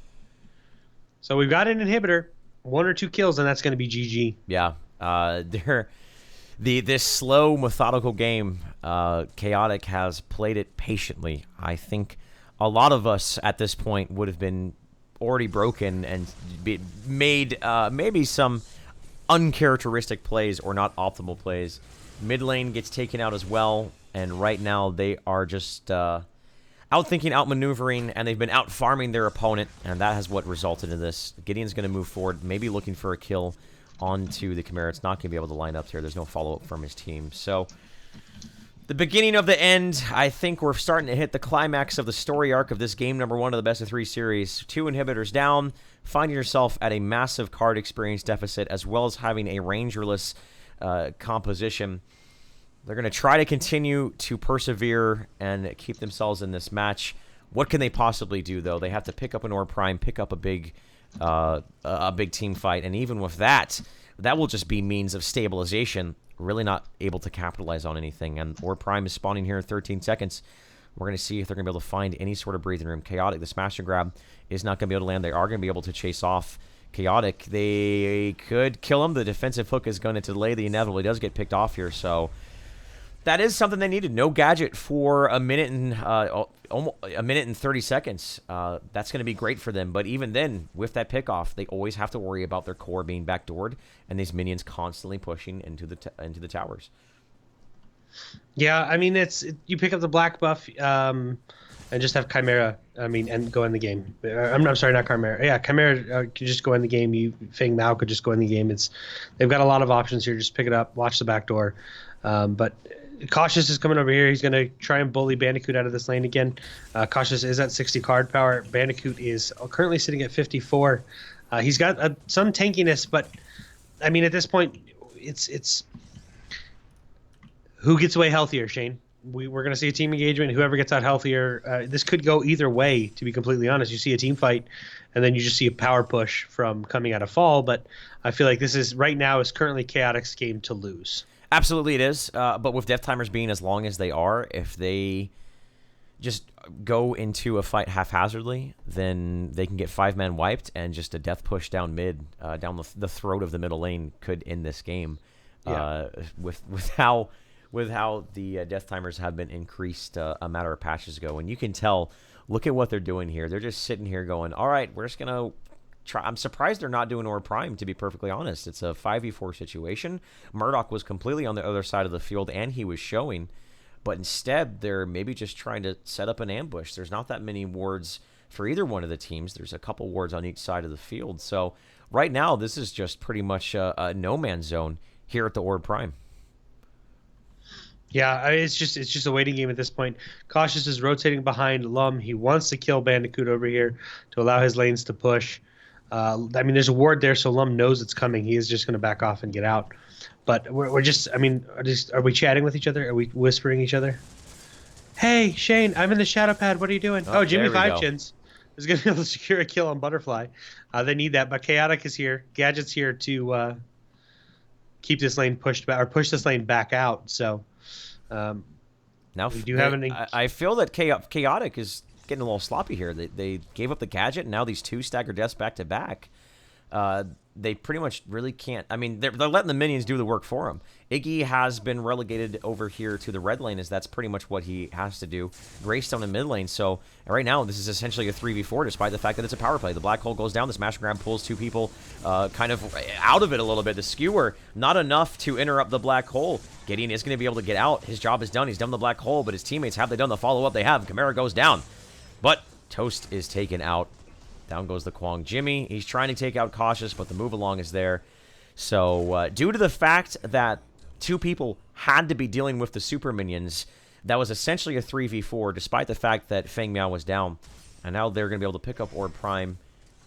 So we've got an inhibitor. One or two kills, and that's going to be GG. Yeah. This slow, methodical game, Chaotic has played it patiently. I think a lot of us at this point would have been already broken and made maybe some uncharacteristic plays or not optimal plays. Mid lane gets taken out as well, and right now they are just outthinking, outmaneuvering, and they've been out-farming their opponent, and that has what resulted in this. Gideon's going to move forward, maybe looking for a kill onto the Chimera. It's not going to be able to line up here. There's no follow-up from his team. So, the beginning of the end, I think we're starting to hit the climax of the story arc of this game number 1 of the best-of-3 series. 2 inhibitors down, finding yourself at a massive card experience deficit, as well as having a rangerless composition. They're going to try to continue to persevere and keep themselves in this match. What can they possibly do, though? They have to pick up an Orb Prime, pick up a big team fight, and even with that, that will just be means of stabilization. Really not able to capitalize on anything. And Orb Prime is spawning here in 13 seconds. We're going to see if they're going to be able to find any sort of breathing room. Chaotic, the smash and grab, is not going to be able to land. They are going to be able to chase off Chaotic. They could kill him. The defensive hook is going to delay the inevitable. He does get picked off here, so that is something they needed. No gadget for a minute and 30 seconds. That's going to be great for them. But even then, with that pickoff, they always have to worry about their core being backdoored and these minions constantly pushing into the towers. Yeah, I mean, you pick up the black buff and just have Chimera. I mean, and go in the game. I'm sorry, not Chimera. Yeah, Chimera could just go in the game. Fang Mao could just go in the game. They've got a lot of options here. Just pick it up, watch the back door. But Cautious is coming over here. He's going to try and bully Bandicoot out of this lane again. Cautious is at 60 card power. Bandicoot is currently sitting at 54. He's got some tankiness, but I mean, at this point, it's who gets away healthier, Shane. We're going to see a team engagement. Whoever gets out healthier, this could go either way, to be completely honest. You see a team fight, and then you just see a power push from coming out of fall. But I feel like this is right now is currently Chaotic's game to lose. Absolutely it is, but with death timers being as long as they are, if they just go into a fight haphazardly, then they can get 5-man wiped, and just a death push down mid, down the throat of the middle lane could end this game. Yeah. With how the death timers have been increased a matter of patches ago, and you can tell Look at what they're doing here. They're just sitting here going, all right, we're just going to try. I'm surprised they're not doing Orb Prime, to be perfectly honest. It's a 5v4 situation. Murdoch was completely on the other side of the field, and he was showing. But instead, they're maybe just trying to set up an ambush. There's not that many wards for either one of the teams. There's a couple wards on each side of the field. So right now, this is just pretty much a no man's zone here at the Orb Prime. Yeah, it's just a waiting game at this point. Cautious is rotating behind Lum. He wants to kill Bandicoot over here to allow his lanes to push. I mean, there's a ward there, so Lum knows it's coming. He is just going to back off and get out. But we're just, I mean, are we chatting with each other? Are we whispering each other? Hey, Shane, I'm in the shadow pad. What are you doing? Oh, Jimmy Five Chins is going to be able to secure a kill on Butterfly. They need that, but Chaotic is here. Gadget's here to keep this lane pushed back, or push this lane back out. So now we do have an. I feel that Chaotic is getting a little sloppy here. They gave up the Gadget, and now these two stagger deaths back to back. They pretty much really can't. I mean, they're letting the minions do the work for them. Iggy has been relegated over here to the red lane, as that's pretty much what he has to do. Greystone in mid lane. So right now, this is essentially a 3v4, despite the fact that it's a power play. The black hole goes down. The smash and grab pulls two people kind of out of it a little bit. The skewer, not enough to interrupt the black hole. Gideon is going to be able to get out. His job is done. He's done the black hole, but his teammates, have they done the follow-up? They have. Chimera goes down. But Toast is taken out. Down goes the Kwong Jimmy. He's trying to take out Cautious, but the move along is there. So due to the fact that two people had to be dealing with the super minions, that was essentially a 3v4, despite the fact that Feng Miao was down. And now they're going to be able to pick up Orb Prime.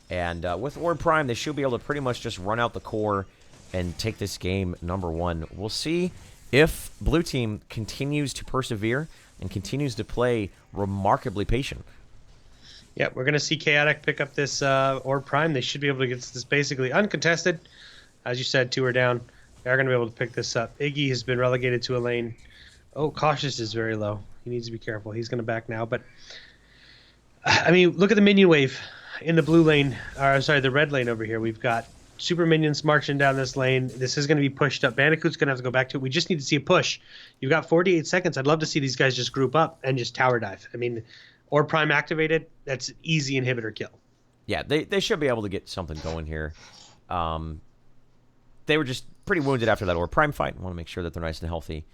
And with Orb Prime, they should be able to pretty much just run out the core and take this game #1. We'll see if Blue Team continues to persevere and continues to play remarkably patient. Yeah, we're going to see Chaotic pick up this Orb Prime. They should be able to get this basically uncontested. As you said, 2 are down. They are going to be able to pick this up. Iggy has been relegated to a lane. Oh, Cautious is very low. He needs to be careful. He's going to back now. But, I mean, look at the minion wave in the blue lane. Or, sorry, the red lane over here. We've got super minions marching down this lane. This is going to be pushed up. Bandicoot's going to have to go back to it. We just need to see a push. You've got 48 seconds. I'd love to see these guys just group up and just tower dive. I mean, Orb Prime activated, that's an easy inhibitor kill. Yeah, they should be able to get something going here. They were just pretty wounded after that Orb Prime fight. I want to make sure that they're nice and healthy.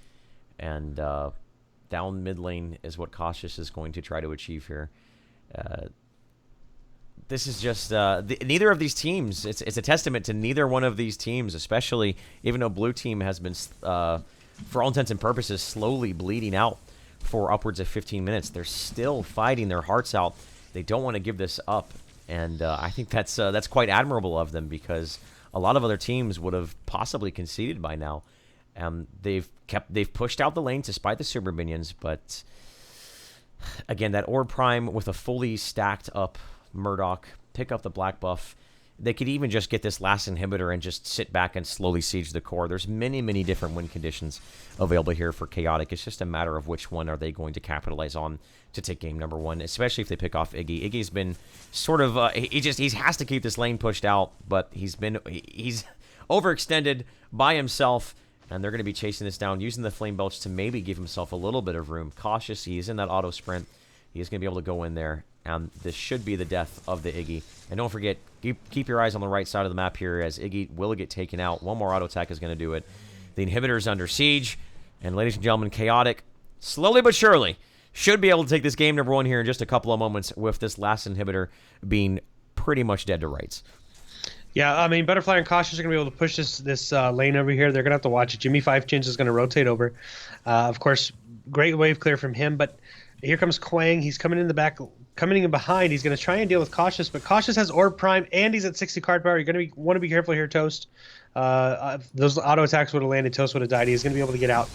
And down mid lane is what Cautious is going to try to achieve here. This is just neither of these teams. It's a testament to neither one of these teams, especially even though Blue Team has been, for all intents and purposes, slowly bleeding out for upwards of 15 minutes. They're still fighting their hearts out. They don't want to give this up, and I think that's quite admirable of them, because a lot of other teams would have possibly conceded by now. They've pushed out the lane despite the super minions, but again, that Orb Prime with a fully stacked up Murdoch, pick up the black buff. They could even just get this last inhibitor and just sit back and slowly siege the core. There's many, many different win conditions available here for Chaotic. It's just a matter of which one are they going to capitalize on to take game #1, especially if they pick off Iggy. Iggy's been sort of he has to keep this lane pushed out, but he's overextended by himself, and they're going to be chasing this down, using the Flame Belch to maybe give himself a little bit of room. Cautious, he's in that auto sprint. He's going to be able to go in there, and this should be the death of the Iggy. And don't forget, keep your eyes on the right side of the map here, as Iggy will get taken out. One more auto attack is going to do it. The inhibitor is under siege, and ladies and gentlemen, Chaotic, slowly but surely, should be able to take this game #1 here in just a couple of moments, with this last inhibitor being pretty much dead to rights. Yeah, I mean, Butterfly and Cautious are going to be able to push this lane over here. They're going to have to watch it. Jimmy Five Chins is going to rotate over. Of course, great wave clear from him, but here comes Kwang. He's coming in the back, coming in behind. He's going to try and deal with Cautious, but Cautious has Orb Prime, and he's at 60 card power. You're going to want to be careful here, Toast. Those auto attacks would have landed. Toast would have died. He's going to be able to get out.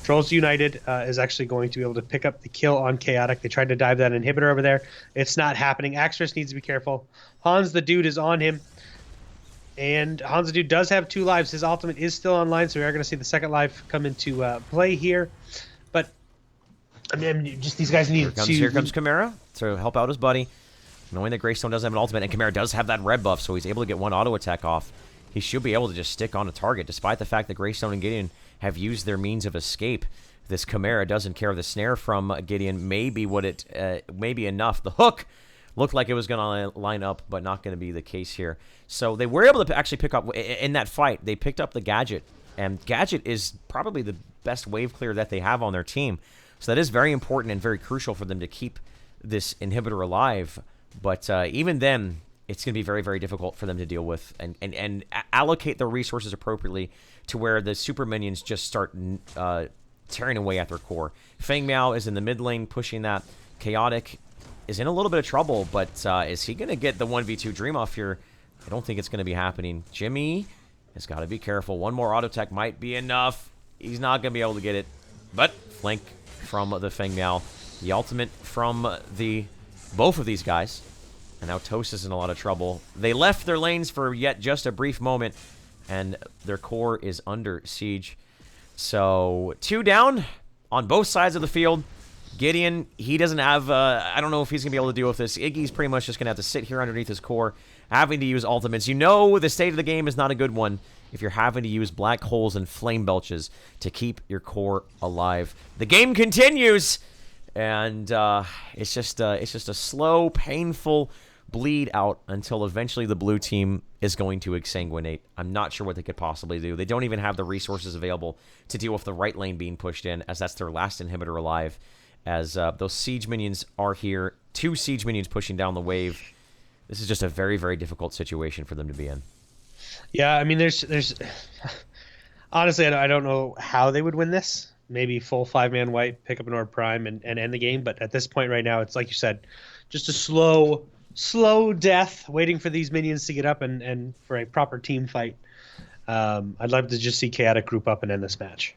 Trolls United is actually going to be able to pick up the kill on Chaotic. They tried to dive that inhibitor over there. It's not happening. Axris needs to be careful. Hans the Dude is on him. And Hans the Dude does have 2 lives. His ultimate is still online, so we are going to see the second life come into play here. But, I mean, just these guys need to... Here comes Chimera to help out his buddy, knowing that Greystone doesn't have an ultimate, and Chimera does have that red buff, so he's able to get one auto attack off. he should be able to just stick on a target, despite the fact that Greystone and Gideon have used their means of escape. This Chimera doesn't care. The snare from Gideon may be enough. The hook looked like it was going to line up, but not going to be the case here. So they were able to actually pick up, in that fight, they picked up the Gadget. And Gadget is probably the best wave clear that they have on their team. So that is very important and very crucial for them to keep this inhibitor alive. But even then, it's going to be very, very difficult for them to deal with and allocate their resources appropriately to where the super minions just start tearing away at their core. Feng Miao is in the mid lane pushing that. Chaotic is in a little bit of trouble, but is he going to get the 1v2 Dream off here? I don't think it's going to be happening. Jimmy has got to be careful. One more auto tech might be enough. He's not going to be able to get it. But flank from the Feng Miao. The ultimate from both of these guys. And now Toast is in a lot of trouble. They left their lanes for yet just a brief moment, and their core is under siege. So 2 down on both sides of the field. Gideon, he doesn't have, I don't know if he's going to be able to deal with this. Iggy's pretty much just going to have to sit here underneath his core, having to use ultimates. You know the state of the game is not a good one if you're having to use black holes and flame belches to keep your core alive. The game continues, and it's just a slow, painful bleed out until eventually the blue team is going to exsanguinate. I'm not sure what they could possibly do. They don't even have the resources available to deal with the right lane being pushed in, as that's their last inhibitor alive. As those siege minions are here. 2 siege minions pushing down the wave. This is just a very, very difficult situation for them to be in. Yeah, I mean, there's honestly, I don't know how they would win this. Maybe full 5-man white, pick up an Orb Prime, and end the game. But at this point right now, it's like you said, just a slow death, waiting for these minions to get up and for a proper team fight. I'd love to just see Chaotic group up and end this match.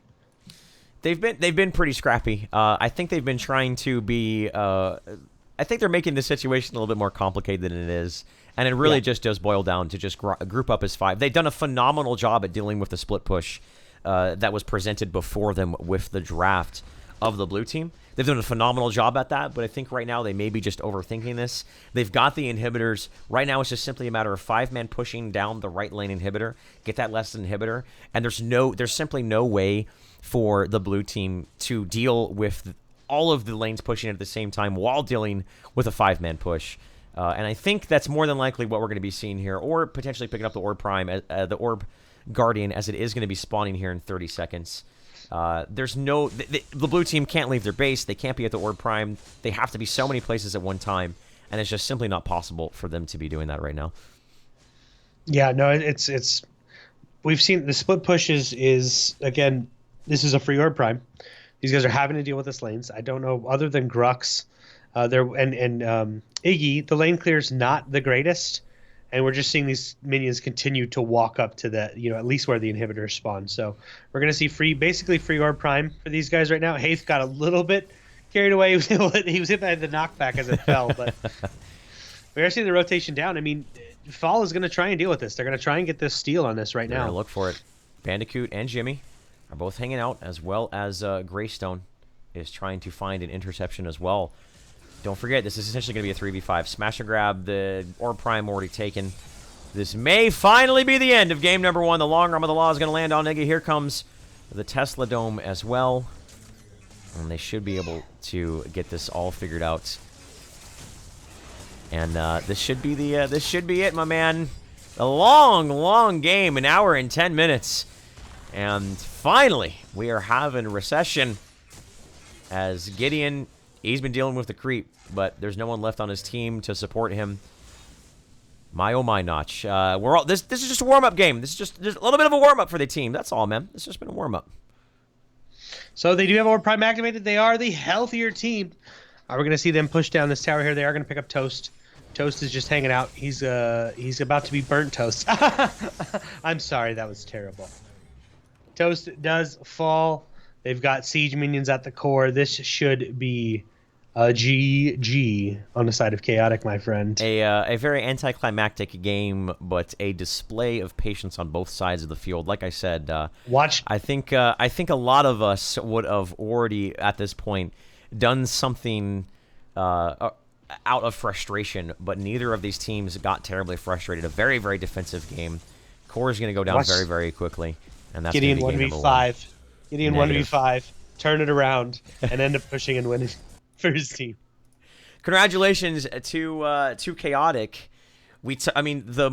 They've been pretty scrappy. I think they've been trying to be. I think they're making the situation a little bit more complicated than it is, and it really just does boil down to just group up as 5. They've done a phenomenal job at dealing with the split push that was presented before them with the draft of the blue team. They've done a phenomenal job at that, but I think right now they may be just overthinking this. They've got the inhibitors. Right now it's just simply a matter of 5-man pushing down the right lane inhibitor, get that last inhibitor, and there's simply no way for the blue team to deal with all of the lanes pushing at the same time while dealing with a 5-man push. And I think that's more than likely what we're going to be seeing here, or potentially picking up the Orb Prime, the Orb Guardian, as it is going to be spawning here in 30 seconds. There's no... The blue team can't leave their base. They can't be at the Orb Prime. They have to be so many places at one time, and it's just simply not possible for them to be doing that right now. Yeah, no, it's... We've seen the split push is again... This is a free Orb Prime. These guys are having to deal with this lanes. I don't know, other than Grux, and Iggy, the lane clear is not the greatest, and we're just seeing these minions continue to walk up to the, at least where the inhibitors spawn. So we're going to see basically free Orb Prime for these guys right now. Haith got a little bit carried away. He was hit by the knockback as it fell, but we are seeing the rotation down. I mean, Fall is going to try and deal with this. They're going to try and get this steal on this right now. They're going to look for it. Bandicoot and Jimmy are both hanging out, as well as Greystone is trying to find an interception as well. Don't forget, this is essentially going to be a 3v5. Smash and grab, the Orb Prime already taken. This may finally be the end of game number 1. The long arm of the law is going to land on Iggy. Here comes the Tesla Dome as well. And they should be able to get this all figured out. And this should be it, my man. A long, long game, 1 hour and 10 minutes. And finally, we are having recession as Gideon, he's been dealing with the creep, but there's no one left on his team to support him. My oh my notch. This is just a warm-up game. This is just a little bit of a warm-up for the team. That's all, man. It's just been a warm-up. So they do have Orb Prime activated. They are the healthier team. We're going to see them push down this tower here. They are going to pick up Toast. Toast is just hanging out. He's about to be burnt toast. I'm sorry, that was terrible. Toast does fall. They've got siege minions at the core. This should be a GG on the side of Chaotic, my friend. A very anticlimactic game, but a display of patience on both sides of the field. Like I said, I think a lot of us would have already at this point done something out of frustration, but neither of these teams got terribly frustrated. A very, very defensive game. core is going to go down very, very quickly, and that's Gideon going to be game number 1v5. Gideon Negative. 1v5. Turn it around and end up pushing and winning for his team. Congratulations to Chaotic. I mean, the